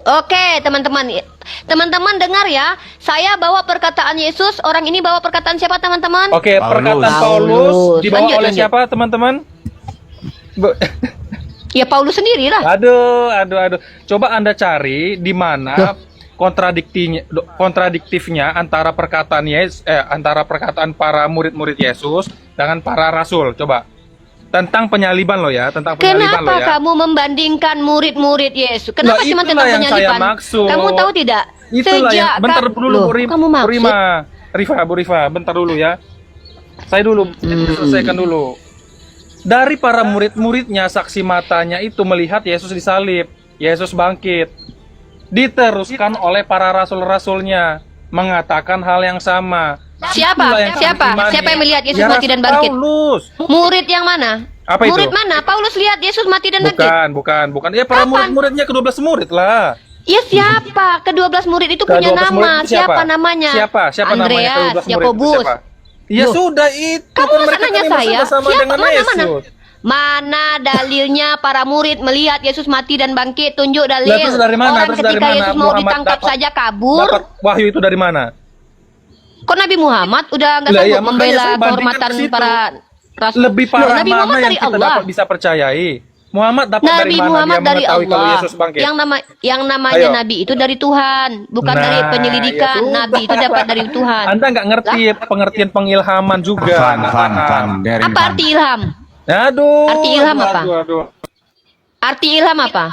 Oke, teman-teman. Teman-teman dengar ya. Saya bawa perkataan Yesus, orang ini bawa perkataan siapa, teman-teman? Oke, Paulus. perkataan Paulus dibawa Lanjut, oleh lanjut. siapa, teman-teman? Ya Paulus sendiri lah. Aduh. Coba Anda cari di mana kontradiktifnya antara antara perkataan para murid-murid Yesus dengan para rasul. Coba. Tentang penyaliban loh ya, tentang penyaliban Kenapa loh ya. kamu membandingkan murid-murid Yesus? Kenapa Nah, cuma itulah tentang yang saya penyaliban? maksud. Kamu tahu tidak? Itulah yang bentar dulu Loh, Bu kamu maksud? Bu Rifa, bentar dulu ya. Saya dulu selesaikan dulu. Dari para murid-muridnya, saksi matanya itu melihat Yesus disalib, Yesus bangkit. Diteruskan oleh para rasul-rasulnya mengatakan hal yang sama. Siapa? Itulah yang Siapa? kami imani. Siapa yang melihat Yesus Ya, mati dan bangkit? Paulus. Murid yang mana? Apa itu? Murid mana? Paulus lihat Yesus mati dan bangkit. Bukan. Ya para Kapan? murid-muridnya ke-12 murid lah. Ya siapa? Ke-12 murid itu punya Ke-12 murid nama. itu Siapa namanya? Siapa namanya Andreas, ke-12 murid itu Yakobus. siapa? Ya Loh. sudah itu. Kamu kan masa mereka nanya terima saya? sama Siapa? dengan Mana? Yesus. Mana dalilnya para murid melihat Yesus mati dan bangkit? Tunjuk dalil. Lah, terus dari mana? Orang Terus dari ketika mana? Yesus mau Muhammad ditangkap dapat- saja kabur. Dapat wahyu itu dari mana? Kok Nabi Muhammad udah nggak Lah, sanggup ya, makanya membela saya bandingkan kehormatan ke situ. para rasul? Lebih Loh, parah Nabi mana Muhammad yang dari kita Allah. dapat bisa percayai? Muhammad dapat dari Nabi mana Muhammad dia dari mengetahui kalau Allah. Yesus bangkit? Yang namanya Ayo. Nabi itu dari Tuhan, bukan dari Nah, penyelidikan. ya sudah. Nabi itu dapat dari Tuhan. Anda nggak ngerti pengertian pengilhaman juga. Van, Derin Apa Van. arti ilham? Aduh. Arti ilham apa? Aduh. Arti ilham apa?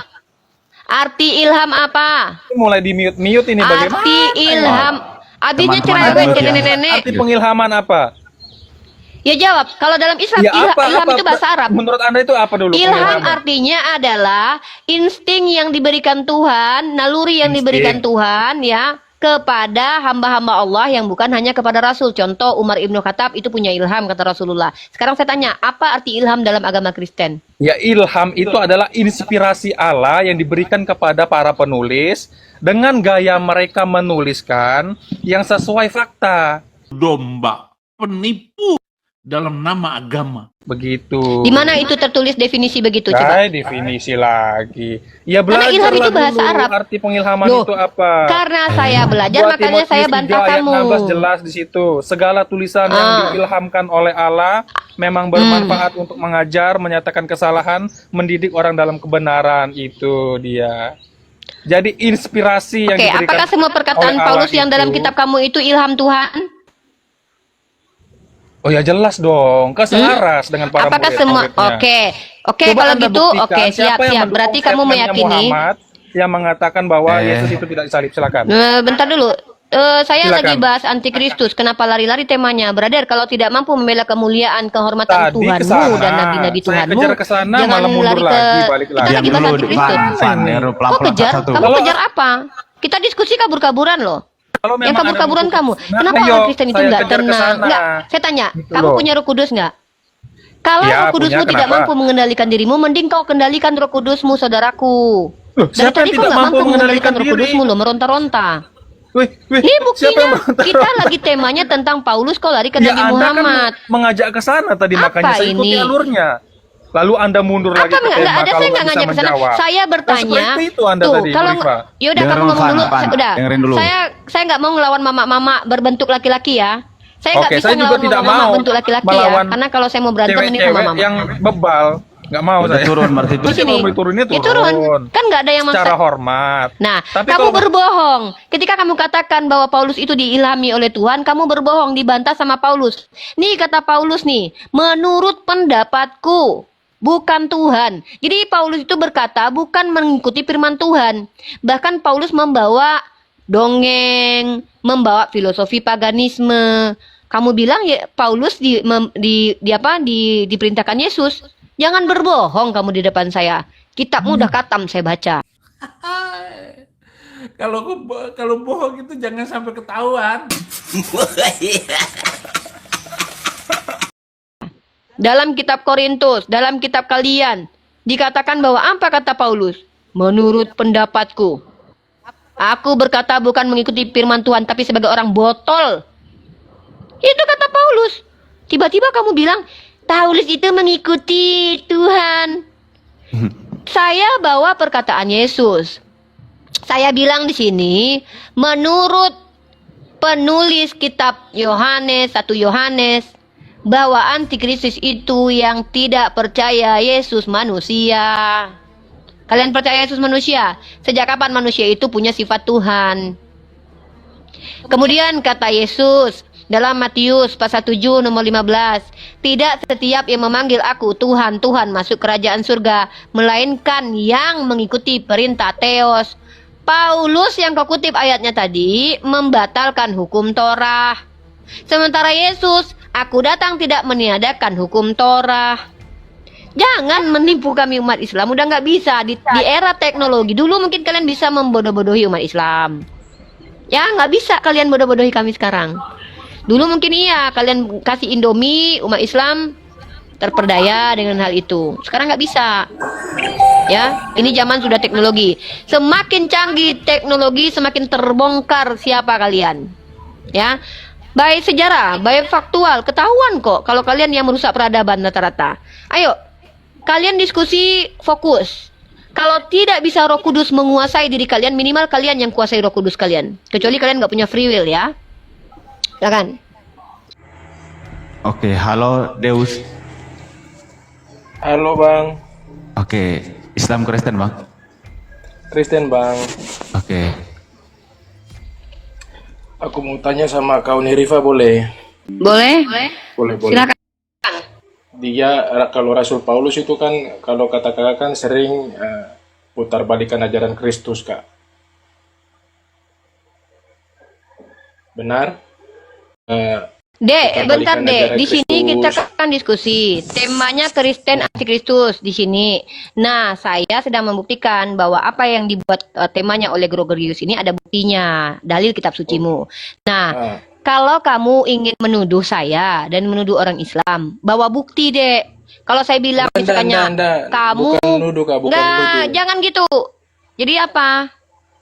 Arti ilham apa? Mulai di mute ini bagaimana? Arti ilham. Abisnya Teman-teman cerewet ada ke ya. nenek-nenek. Arti pengilhaman apa? Ya jawab. Kalau dalam Islam Ya ilham itu bahasa Arab. Menurut Anda itu apa dulu? Ilham pengilhaman? artinya adalah insting yang diberikan Tuhan, naluri yang diberikan Tuhan ya kepada hamba-hamba Allah yang bukan hanya kepada Rasul. Contoh Umar Ibnu Khattab itu punya ilham kata Rasulullah. Sekarang saya tanya, apa arti ilham dalam agama Kristen? Ya, ilham itu adalah inspirasi Allah yang diberikan kepada para penulis dengan gaya mereka menuliskan yang sesuai fakta. Domba, penipu dalam nama agama. Begitu. Di mana itu tertulis definisi begitu coba? Definisi lagi. Ya Karena belajar ilham itu bahasa dulu Arab. arti pengilhaman Loh, itu apa. Karena saya belajar Buat makanya saya Timotius bantah 3 ayat kamu. 16 jelas di situ. Segala tulisan yang diilhamkan oleh Allah memang bermanfaat untuk mengajar, menyatakan kesalahan, mendidik orang dalam kebenaran. Itu dia. Jadi inspirasi yang Oke, diberikan apakah semua perkataan oleh Paulus Allah yang dalam itu- kitab kamu itu ilham Tuhan? Oh ya jelas dong, keselaras dengan para Apakah semua? murid-muridnya. Oke, Coba kalau Anda gitu, buktikan oke, siapa yang siap. mendukung Berarti kamu statementnya meyakini. Muhammad yang mengatakan bahwa Yesus itu tidak disalib. Silakan. Bentar dulu. Saya Silakan. lagi bahas antikristus. Kenapa lari-lari temanya? Brother, kalau tidak mampu membela kemuliaan, kehormatan Tadi Tuhanmu kesana. dan nabi-nabi Saya Tuhanmu, kejar kesana, jangan malah mundur lari ke... lagi, balik Kita lagi. lagi Diam bahas dulu, antikristus. Van, Ini. Kok pelan-pelan kejar? satu. Kamu Kalau- kejar apa? Kita diskusi kabur-kaburan loh. Kalau Yang memang kabur-kaburan ada kamu. Nah, Kenapa ayo, orang Kristen itu saya nggak kejar tenang? kesana. Nggak. Saya tanya, Gitu kamu loh. punya Roh Kudus nggak? Kalau Ya, Roh Kudusmu punya, tidak kenapa? mampu mengendalikan dirimu, mending kau kendalikan Roh Kudusmu, saudaraku. Loh, Dari siapa tadi yang kau tidak nggak mampu mampu mengendalikan Roh diri? Kudusmu loh, meronta-ronta. Wih, Ini siapa buktinya yang mau- kita lagi temanya tentang Paulus, kau lari ke Ya, Nabi Anda Muhammad. kan mengajak ke sana tadi, Apa makanya saya ikuti ini? alurnya. Lalu Anda mundur lagi Apa ke nggak tema ada? kalau Saya nggak nggak bisa ngajak ke sana. menjawab. Saya bertanya. seperti itu Anda Tuh, tadi, kalau Bu Rifa. yaudah kamu Dengerin ngomong Van, dulu. Van, Udah. dengerin dulu. Saya nggak mau ngelawan mama-mama berbentuk laki-laki ya. Saya nggak Oke, bisa saya juga ngelawan tidak mama mau berbentuk laki-laki ya. melawan Karena kalau saya mau berantem ini sama Cewek-cewek mama. yang bebal. Nggak mau Udah saya. turun berarti itu. Terus Sini. kalau mau turunnya Ya turun. Kan nggak ada yang Secara maksa. hormat. Nah, Tapi kamu kalau- berbohong. Ketika kamu katakan bahwa Paulus itu diilhami oleh Tuhan, kamu berbohong, dibantah sama Paulus. Nih kata Paulus nih, menurut pendapatku, bukan Tuhan. Jadi Paulus itu berkata bukan mengikuti firman Tuhan. Bahkan Paulus membawa dongeng, membawa filosofi paganisme. Kamu bilang ya Paulus diperintahkan Yesus. Jangan berbohong kamu di depan saya. Kitabmu udah katam saya baca. Kalau bohong itu jangan sampai ketahuan. Dalam kitab Korintus, dalam kitab kalian, dikatakan bahwa apa kata Paulus? Menurut pendapatku. Aku berkata bukan mengikuti firman Tuhan, tapi sebagai orang botol. Itu kata Paulus. Tiba-tiba kamu bilang, Paulus itu mengikuti Tuhan. Saya bawa perkataan Yesus. Saya bilang di sini, menurut penulis kitab Yohanes, 1 Yohanes, bahwa antikristus itu yang tidak percaya Yesus manusia. Kalian percaya Yesus manusia? Sejak kapan manusia itu punya sifat Tuhan? Kemudian kata Yesus dalam Matius pasal 7 nomor 15, tidak setiap yang memanggil aku Tuhan, Tuhan masuk kerajaan surga, melainkan yang mengikuti perintah Theos. Paulus yang kau kutip ayatnya tadi membatalkan hukum Torah. Sementara Yesus, aku datang tidak meniadakan hukum Torah. Jangan menipu kami umat Islam, udah nggak bisa. Di era teknologi, dulu mungkin kalian bisa membodoh-bodohi umat Islam. Ya nggak bisa kalian bodoh-bodohi kami sekarang. Dulu mungkin iya, kalian kasih Indomie, umat Islam terperdaya dengan hal itu. Sekarang nggak bisa. Ya, ini zaman sudah teknologi. Semakin canggih teknologi, semakin terbongkar siapa kalian. Ya, baik sejarah, baik faktual, ketahuan kok kalau kalian yang merusak peradaban rata-rata. Ayo, kalian diskusi fokus. Kalau tidak bisa Roh Kudus menguasai diri kalian, minimal kalian yang kuasai Roh Kudus kalian. Kecuali kalian nggak punya free will ya. Ya kan? Oke, halo Deus. Halo Bang, Oke, Islam Kristen Bang. Kristen Bang. Oke. Aku mau tanya sama kau nih Rifa boleh? Boleh? Boleh. Silakan. Dia kalau Rasul Paulus itu kan kalau kata kakak kan sering putar balikan ajaran Kristus Kak. Benar? Dek, bentar Putar balikan Dek. ajaran Di sini kita Kristus. kan diskusi. Temanya Kristen antikristus di sini. Nah, saya sedang membuktikan bahwa apa yang dibuat temanya oleh Gregorius ini ada buktinya, dalil kitab sucimu. Nah, Ah, kalau kamu ingin menuduh saya dan menuduh orang Islam, bawa bukti, Dek. Kalau saya bilang misalnya kamu bukan nuduh Kak, bukan enggak, nuduh. jangan gitu. Jadi apa?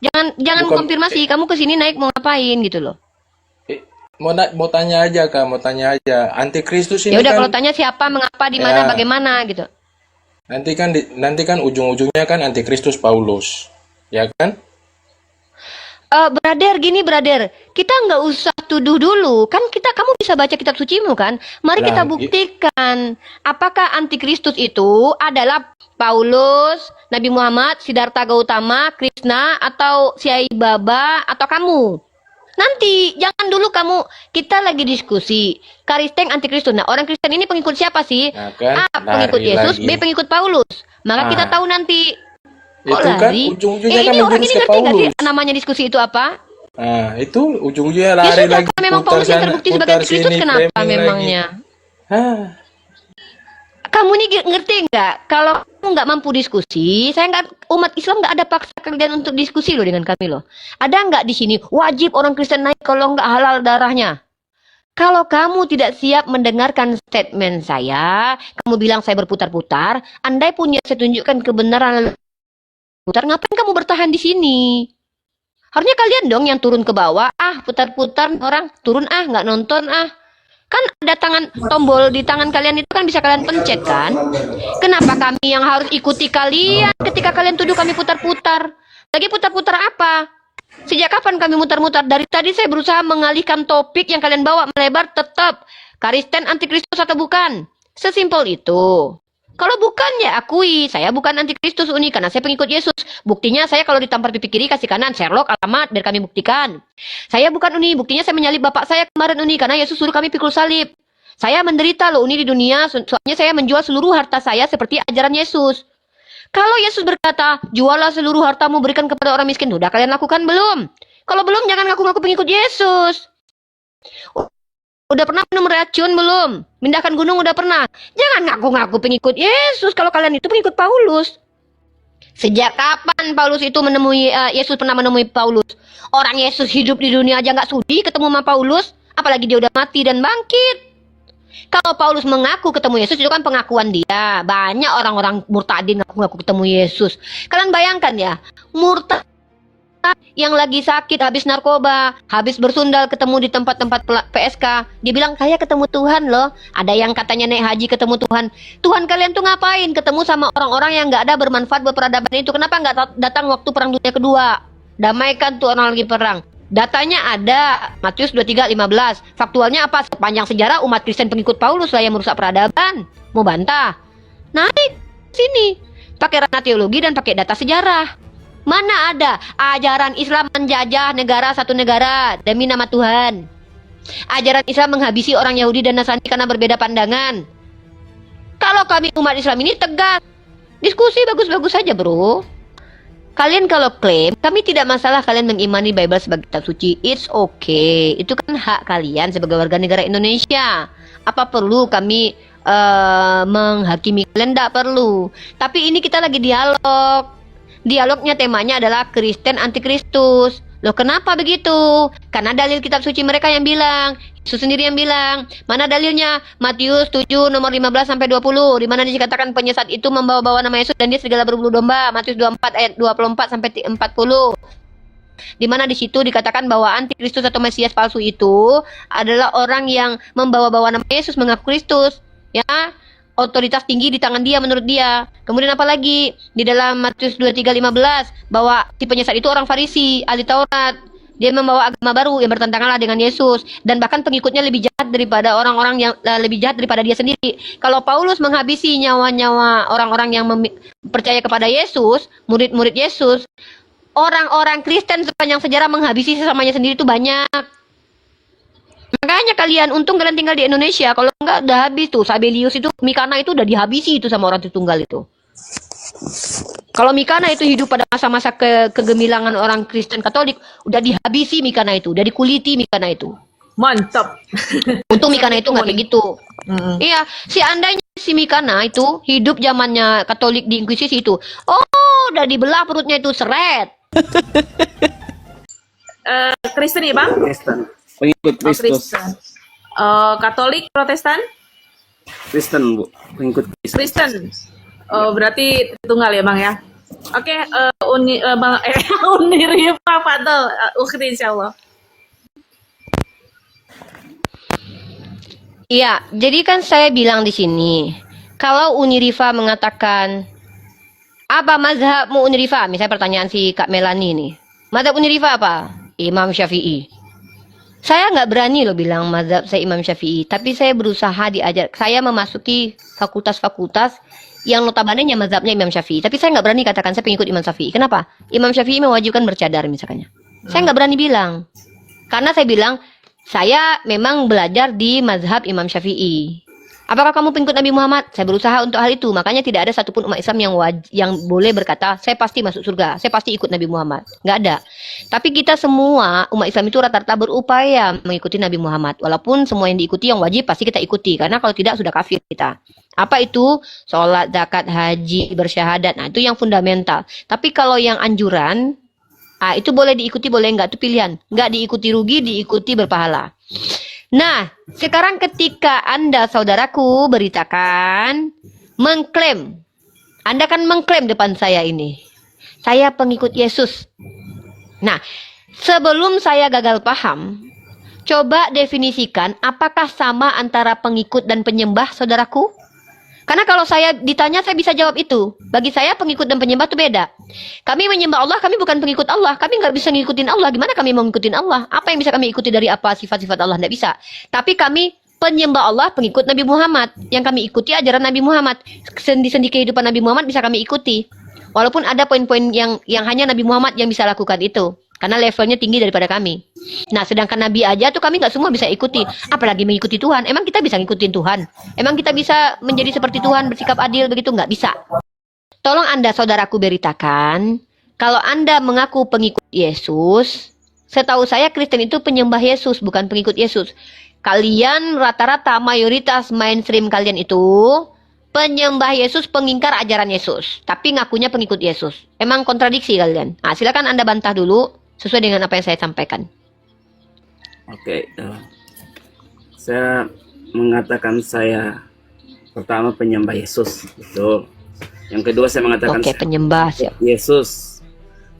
Jangan Bukan- konfirmasi, kamu kesini naik mau ngapain gitu loh. Mau tanya aja Kak, mau tanya aja. Antikristus ini Ya udah kan kalau tanya siapa, mengapa, di mana, Ya. bagaimana gitu. nanti kan ujung-ujungnya kan antikristus Paulus. Ya kan? Brother, gini brother, kita nggak usah tuduh dulu, kan kamu bisa baca kitab sucimu kan? Mari kita Nah, buktikan, apakah antikristus itu adalah Paulus, Nabi Muhammad, Siddhartha Gautama, Krishna, atau Sai Baba, atau kamu? Nanti, jangan dulu kamu, kita lagi diskusi, Kristen antikristus. Nah, orang Kristen ini pengikut siapa sih? Nah, kan? A, pengikut Lari Yesus, lagi. B, pengikut Paulus. Maka kita Ah. tahu nanti. Kok Itu kan lari? ujung-ujungnya kan Ini orang menjurus ini ke ngerti nggak sih Paulus. namanya diskusi itu apa? Nah, itu ujung-ujungnya Ya lari sudah, lagi kalau memang putar Paulus yang sana, terbukti sebagai putar antikristus, sini, kenapa framing memangnya? lagi. Hah. Kamu nih ngerti nggak? Kalau kamu nggak mampu diskusi, saya nggak, umat Islam nggak ada paksa kalian untuk diskusi loh dengan kami loh. Ada nggak di sini wajib orang Kristen naik kalau nggak halal darahnya? Kalau kamu tidak siap mendengarkan statement saya, kamu bilang saya berputar-putar, andai punya saya tunjukkan kebenaran putar, ngapain kamu bertahan di sini? Harusnya kalian dong yang turun ke bawah, putar-putar orang, turun nggak nonton Kan ada tombol di tangan kalian itu kan bisa kalian pencet kan? Kenapa kami yang harus ikuti kalian ketika kalian tuduh kami putar-putar? Lagi putar-putar apa? Sejak kapan kami mutar-mutar? Dari tadi saya berusaha mengalihkan topik yang kalian bawa melebar tetap. Kristen antikristus atau bukan? Sesimpel itu. Kalau bukan ya akui, saya bukan antikristus Uni karena saya pengikut Yesus. Buktinya saya kalau ditampar pipi kiri kasih kanan, Sherlock alamat biar kami buktikan. Saya bukan Uni, buktinya saya menyalib bapak saya kemarin Uni karena Yesus suruh kami pikul salib. Saya menderita loh Uni di dunia, soalnya saya menjual seluruh harta saya seperti ajaran Yesus. Kalau Yesus berkata, jualah seluruh hartamu berikan kepada orang miskin, udah kalian lakukan belum? Kalau belum jangan ngaku-ngaku pengikut Yesus. Udah pernah minum racun belum? Mindahkan gunung udah pernah? Jangan ngaku-ngaku pengikut Yesus kalau kalian itu pengikut Paulus. Sejak kapan Paulus itu menemui, Yesus pernah menemui Paulus? Orang Yesus hidup di dunia aja nggak sudi ketemu sama Paulus, apalagi dia udah mati dan bangkit. Kalau Paulus mengaku ketemu Yesus itu kan pengakuan dia. Banyak orang-orang murtadin ngaku-ngaku ketemu Yesus. Kalian bayangkan ya, murtad yang lagi sakit, habis narkoba, habis bersundal ketemu di tempat-tempat PSK, dia bilang saya ketemu Tuhan loh. Ada yang katanya naik haji ketemu Tuhan. Tuhan kalian tuh ngapain ketemu sama orang-orang yang nggak ada bermanfaat buat peradaban itu? Kenapa nggak datang waktu perang dunia kedua? Damaikan tuh orang lagi perang. Datanya ada, Matius 23:15. Faktualnya apa? Sepanjang sejarah umat Kristen pengikut Paulus lah yang merusak peradaban. Mau bantah? Naik sini, pakai ranah teologi dan pakai data sejarah. Mana ada ajaran Islam menjajah negara satu negara demi nama Tuhan? Ajaran Islam menghabisi orang Yahudi dan Nasrani karena berbeda pandangan. Kalau kami umat Islam ini tegas, diskusi bagus-bagus saja bro. Kalian kalau klaim, kami tidak masalah kalian mengimani Bible sebagai kitab suci. It's okay. Itu kan hak kalian sebagai warga negara Indonesia. Apa perlu kami menghakimi kalian? Tidak perlu. Tapi ini kita lagi dialog. Dialognya temanya adalah Kristen antikristus. Loh kenapa begitu? Karena dalil kitab suci mereka yang bilang, Yesus sendiri yang bilang. Mana dalilnya? Matius 7 nomor 15 sampai 20. Di mana dikatakan penyesat itu membawa-bawa nama Yesus dan dia serigala berbulu domba. Matius 24 ayat 24 sampai 40. Di mana di situ dikatakan bahwa antikristus atau Mesias palsu itu adalah orang yang membawa-bawa nama Yesus mengaku Kristus, ya. Otoritas tinggi di tangan dia menurut dia. Kemudian apa lagi? Di dalam Matius 23:15 bahwa si penyesat itu orang Farisi, ahli Taurat. Dia membawa agama baru yang bertentangan dengan Yesus dan bahkan pengikutnya lebih jahat daripada orang-orang yang lebih jahat daripada dia sendiri. Kalau Paulus menghabisi nyawa-nyawa orang-orang yang percaya kepada Yesus, murid-murid Yesus, orang-orang Kristen sepanjang sejarah menghabisi sesamanya sendiri itu banyak. Makanya kalian, untung kalian tinggal di Indonesia. Kalau enggak udah habis tuh. Sabelius itu, Mikana itu udah dihabisi itu sama orang Tritunggal itu. Kalau Mikana itu hidup pada masa-masa kegemilangan orang Kristen Katolik, udah dihabisi Mikana itu, udah dikuliti Mikana itu. Mantap. Untung Mikana itu nggak kayak gitu. Iya, seandainya si Mikana itu hidup zamannya Katolik di Inkuisisi itu, oh udah dibelah perutnya itu seret. Kristen ya bang? Kristen. Pengikut Kristus. Kristen. Katolik, Protestan? Kristen, Bu. Pengikut Kristus. Kristen. Berarti tunggal ya bang ya. Oke, bang Unirifa Fadl, ukhti insyaallah. Iya, jadi kan saya bilang di sini, kalau Unirifa mengatakan apa mazhabmu Unirifa? Misalnya pertanyaan si Kak Melani nih. Mazhab Unirifa apa? Imam Syafi'i. Saya nggak berani loh bilang mazhab saya Imam Syafi'i, tapi saya berusaha diajar. Saya memasuki fakultas-fakultas yang notabene mazhabnya Imam Syafi'i, tapi saya nggak berani katakan saya pengikut Imam Syafi'i. Kenapa? Imam Syafi'i mewajibkan bercadar misalnya. Saya nggak berani bilang, karena saya bilang saya memang belajar di mazhab Imam Syafi'i. Apakah kamu pengikut Nabi Muhammad? Saya berusaha untuk hal itu. Makanya tidak ada satupun umat Islam yang boleh berkata, saya pasti masuk surga, saya pasti ikut Nabi Muhammad. Nggak ada. Tapi kita semua, umat Islam itu rata-rata berupaya mengikuti Nabi Muhammad. Walaupun semua yang diikuti, yang wajib pasti kita ikuti. Karena kalau tidak, sudah kafir kita. Apa itu? Sholat, zakat, haji, bersyahadat. Nah, itu yang fundamental. Tapi kalau yang anjuran, itu boleh diikuti, boleh nggak. Itu pilihan. Nggak diikuti rugi, diikuti berpahala. Nah, sekarang ketika Anda, saudaraku, beritakan, mengklaim, Anda kan mengklaim depan saya ini, saya pengikut Yesus. Nah, sebelum saya gagal paham, coba definisikan apakah sama antara pengikut dan penyembah, saudaraku? Karena kalau saya ditanya, saya bisa jawab itu. Bagi saya, pengikut dan penyembah itu beda. Kami menyembah Allah, kami bukan pengikut Allah. Kami nggak bisa ngikutin Allah. Gimana kami mau ngikutin Allah? Apa yang bisa kami ikuti dari apa sifat-sifat Allah? Nggak bisa. Tapi kami Penyembah Allah, pengikut Nabi Muhammad. Yang kami ikuti ajaran Nabi Muhammad. Sendi-sendi kehidupan Nabi Muhammad bisa kami ikuti. Walaupun ada poin-poin yang hanya Nabi Muhammad yang bisa lakukan itu. Karena levelnya tinggi daripada kami. Nah, sedangkan Nabi aja tuh kami nggak semua bisa ikuti. Apalagi mengikuti Tuhan. Emang kita bisa ngikutin Tuhan? Emang kita bisa menjadi seperti Tuhan, bersikap adil begitu? Nggak bisa. Tolong Anda, saudaraku, beritakan. Kalau Anda mengaku pengikut Yesus, setahu saya Kristen itu penyembah Yesus, bukan pengikut Yesus. Kalian rata-rata mayoritas mainstream kalian itu penyembah Yesus, pengingkar ajaran Yesus. Tapi ngakunya pengikut Yesus. Emang kontradiksi kalian. Nah, silakan Anda bantah dulu sesuai dengan apa yang saya sampaikan. Oke, saya mengatakan saya pertama penyembah Yesus, betul. Yang kedua saya mengatakan Oke, penyembah siap. Yesus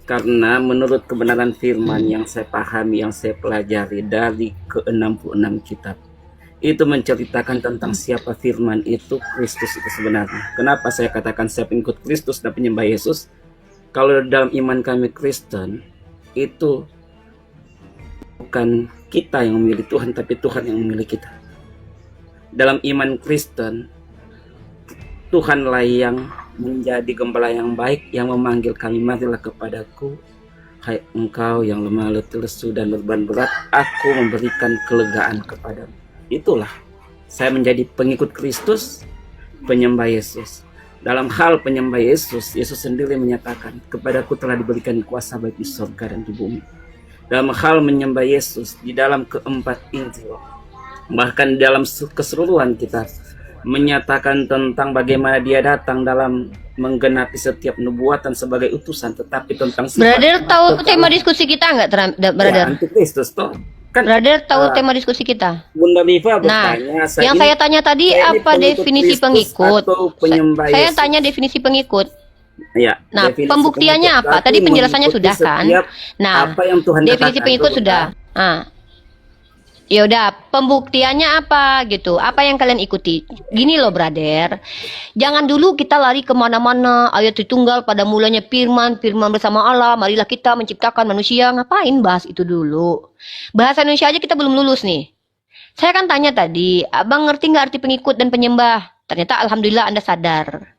karena menurut kebenaran firman yang saya pahami, yang saya pelajari dari ke-66 kitab, itu menceritakan tentang siapa firman itu, Kristus itu sebenarnya. Kenapa saya katakan saya pengikut Kristus dan penyembah Yesus? Kalau dalam iman kami Kristen, itu bukan kita yang memilih Tuhan, tapi Tuhan yang memilih kita. Dalam iman Kristen, Tuhanlah yang menjadi gembala yang baik, yang memanggil kami, marilah kepadaku, hai engkau yang lemah letih lesu dan beban berat, aku memberikan kelegaan kepadamu. Itulah saya menjadi pengikut Kristus, penyembah Yesus. Dalam hal penyembah Yesus, Yesus sendiri menyatakan, kepadaku telah diberikan kuasa baik di surga dan di bumi. Dalam hal menyembah Yesus, di dalam keempat Injil, bahkan dalam keseluruhan kita, menyatakan tentang bagaimana dia datang dalam menggenapi setiap nubuatan sebagai utusan, tetapi tentang sifat Brother tahu tema diskusi kita nggak, Brother? ya, antikristus toh. Kan Brother tahu tema diskusi kita? Bunda Riva Nah, bertanya, yang ini- saya tanya tadi saya ini apa pengikut definisi Kristus pengikut? atau penyembah Saya Yesus? tanya definisi pengikut. Ya, Nah, definisi pembuktiannya pengikut apa? berarti Tadi penjelasannya mengikuti sudah kan? setiap Nah, apa yang Tuhan definisi katakan, pengikut betul, sudah. kan? Ya udah, pembuktiannya apa gitu? Apa yang kalian ikuti? Gini loh, brother. Jangan dulu kita lari kemana-mana. Ayat Tritunggal pada mulanya firman bersama Allah. Marilah kita menciptakan manusia. Ngapain bahas itu dulu? Bahasa Indonesia aja kita belum lulus nih. Saya kan tanya tadi, abang ngerti nggak arti pengikut dan penyembah? Ternyata alhamdulillah Anda sadar.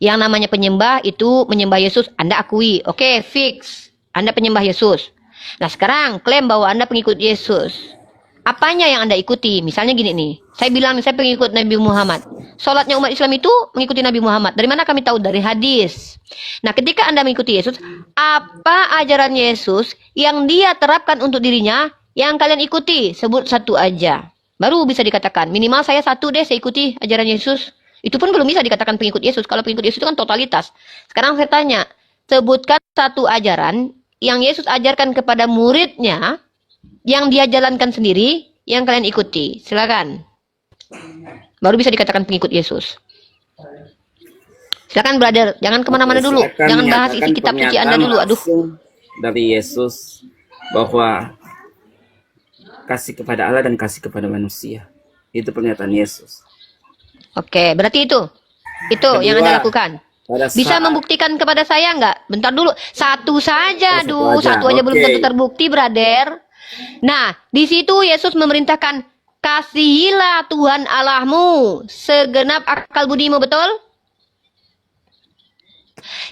Yang namanya penyembah itu menyembah Yesus, Anda akui. Oke, fix. Anda penyembah Yesus. Nah sekarang klaim bahwa Anda pengikut Yesus. Apanya yang Anda ikuti? Misalnya gini nih, saya bilang saya pengikut Nabi Muhammad. Sholatnya umat Islam itu mengikuti Nabi Muhammad. Dari mana kami tahu? Dari hadis. Nah ketika Anda mengikuti Yesus, apa ajaran Yesus yang dia terapkan untuk dirinya yang kalian ikuti? Sebut satu aja. Baru bisa dikatakan, minimal saya satu deh, saya ikuti ajaran Yesus. Itu pun belum bisa dikatakan pengikut Yesus. Kalau pengikut Yesus itu kan totalitas. Sekarang saya tanya, sebutkan satu ajaran yang Yesus ajarkan kepada muridnya, yang dia jalankan sendiri, yang kalian ikuti. Silakan. Baru bisa dikatakan pengikut Yesus. Silakan, brother. Jangan kemana-mana dulu. Saya akan Jangan bahas menyatakan isi kitab suci Anda pernyataan dulu. Aduh. langsung dari Yesus bahwa kasih kepada Allah dan kasih kepada manusia. Itu pernyataan Yesus. Oke, berarti itu. Itu Kedua, yang Anda lakukan. Pada Bisa saat- membuktikan kepada saya nggak? Bentar dulu. Satu saja, Oh, satu aja belum Oke. tentu terbukti, brother. Nah, di situ Yesus memerintahkan, kasihilah Tuhan Allahmu segenap akal budimu, betul?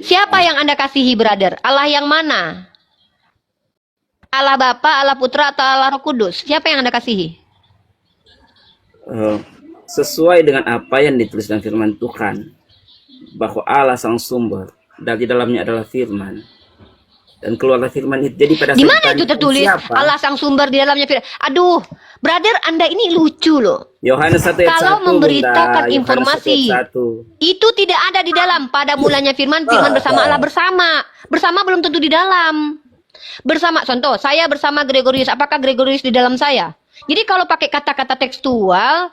Siapa yang Anda kasihi, brother? Allah yang mana? Allah Bapa, Allah Putra, atau Allah Roh Kudus? Siapa yang Anda kasihi? Sesuai dengan apa yang ditulis dalam firman Tuhan, bahwa Allah sang sumber, dari dalamnya adalah firman, dan keluarlah firman itu. Jadi pada Di saat mana itu ditanya, tertulis siapa? Allah sang sumber di dalamnya firman? Aduh, brother, Anda ini lucu loh. Yohanes 1 ayat Kalau 1, memberitakan Bunda. informasi, Yohanes 1 ayat 1. itu tidak ada di dalam. Pada mulanya firman bersama Allah bersama. Bersama belum tentu di dalam. Bersama, contoh, saya bersama Gregorius. Apakah Gregorius di dalam saya? Jadi kalau pakai kata-kata tekstual,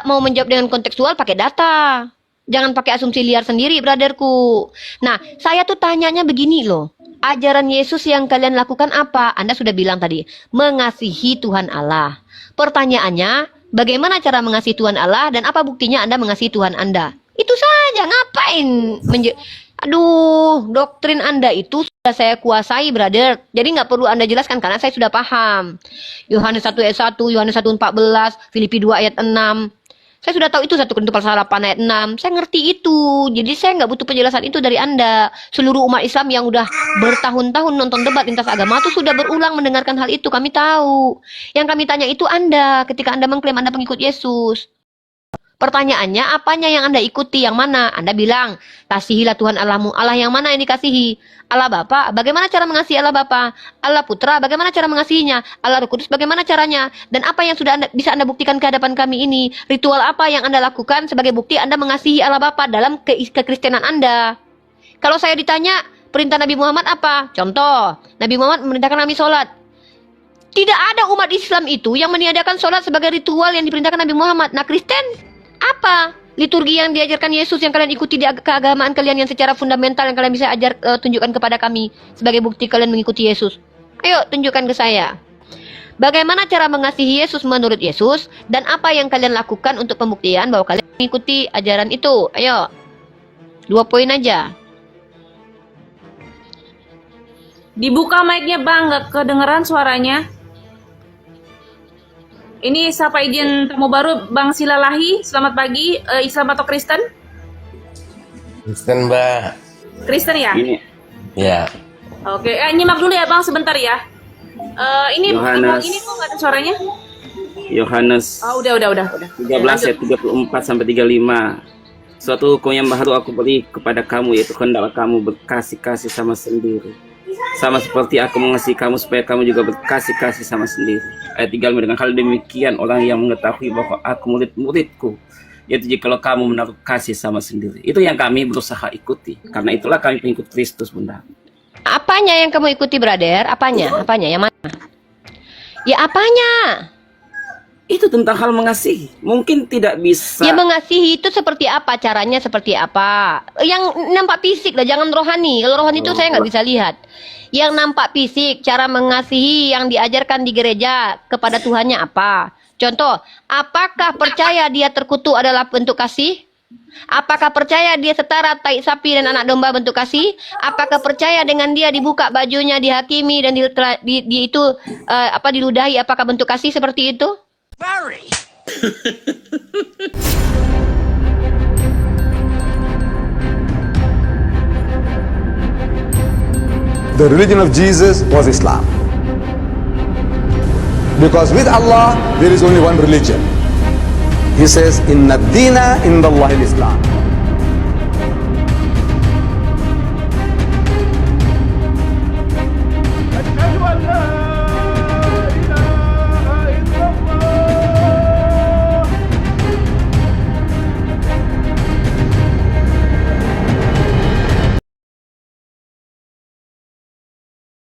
mau menjawab dengan kontekstual, pakai data. Jangan pakai asumsi liar sendiri, brotherku. Nah, saya tuh tanyanya begini loh. Ajaran Yesus yang kalian lakukan apa? Anda sudah bilang tadi, mengasihi Tuhan Allah. Pertanyaannya, bagaimana cara mengasihi Tuhan Allah dan apa buktinya Anda mengasihi Tuhan Anda? Itu saja, ngapain? Aduh, doktrin Anda itu sudah saya kuasai, brother. Jadi nggak perlu Anda jelaskan karena saya sudah paham. Yohanes 1 ayat 1, Yohanes 1 14, Filipi 2 ayat 6. Saya sudah tahu itu 1 Korintus pasal 8 ayat 6. Saya ngerti itu. Jadi saya nggak butuh penjelasan itu dari Anda. Seluruh umat Islam yang udah bertahun-tahun nonton debat lintas agama itu sudah berulang mendengarkan hal itu. Kami tahu. Yang kami tanya itu Anda ketika Anda mengklaim Anda pengikut Yesus. Pertanyaannya, apanya yang Anda ikuti? Yang mana? Anda bilang, kasihilah Tuhan Allahmu. Allah yang mana yang dikasihi? Allah Bapa. Bagaimana cara mengasihi Allah Bapa? Allah Putra. Bagaimana cara mengasihinya? Allah Roh Kudus. Bagaimana caranya? Dan apa yang sudah bisa Anda buktikan ke hadapan kami ini? Ritual apa yang Anda lakukan sebagai bukti Anda mengasihi Allah Bapa dalam kekristenan Anda? Kalau saya ditanya, perintah Nabi Muhammad apa? Contoh, Nabi Muhammad memerintahkan kami sholat. Tidak ada umat Islam itu yang meniadakan sholat sebagai ritual yang diperintahkan Nabi Muhammad. Nah, Kristen apa? Liturgi yang diajarkan Yesus yang kalian ikuti di keagamaan kalian yang secara fundamental yang kalian bisa tunjukkan kepada kami sebagai bukti kalian mengikuti Yesus. Ayo tunjukkan ke saya. Bagaimana cara mengasihi Yesus menurut Yesus dan apa yang kalian lakukan untuk pembuktian bahwa kalian mengikuti ajaran itu? Ayo. 2 poin aja. Dibuka mic-nya Bang, nggak kedengeran suaranya. Ini siapa izin tamu baru Bang Silalahi, selamat pagi, Islam atau Kristen? Kristen, Mbak. Kristen ya? Ini Ya. Oke, nyimak dulu ya Bang sebentar ya. Ini Yohanes. ini kok nggak ada suaranya? Yohanes Oh, udah. 13 ayat 34 sampai 35. Suatu hukum yang baru aku beri kepada kamu, yaitu hendaklah kamu berkasih-kasih sama sendiri. Sama seperti aku mengasihi kamu, supaya kamu juga berkasih-kasih sama sendiri. Ayat 35, dengan hal demikian orang yang mengetahui bahwa aku murid-muridku, yaitu jikalau kamu menaruh kasih sama sendiri. Itu yang kami berusaha ikuti. Karena itulah kami pengikut Kristus, Bunda. Apanya yang kamu ikuti, brother? Apanya? Yang mana? Ya apanya? Itu tentang hal mengasihi. Mungkin tidak bisa. Ya mengasihi itu seperti apa? Caranya seperti apa? Yang nampak fisik lah, jangan rohani. Kalau rohani itu saya nggak bisa lihat. Yang nampak fisik, cara mengasihi yang diajarkan di gereja kepada Tuhannya apa? Contoh, apakah percaya dia terkutuk adalah bentuk kasih? Apakah percaya dia setara tai sapi dan anak domba bentuk kasih? Apakah percaya dengan dia dibuka bajunya, dihakimi dan diludahi? Apakah bentuk kasih seperti itu? The religion of Jesus was Islam. Because with Allah, there is only one religion. He says, Inna dina indallahi al-Islam.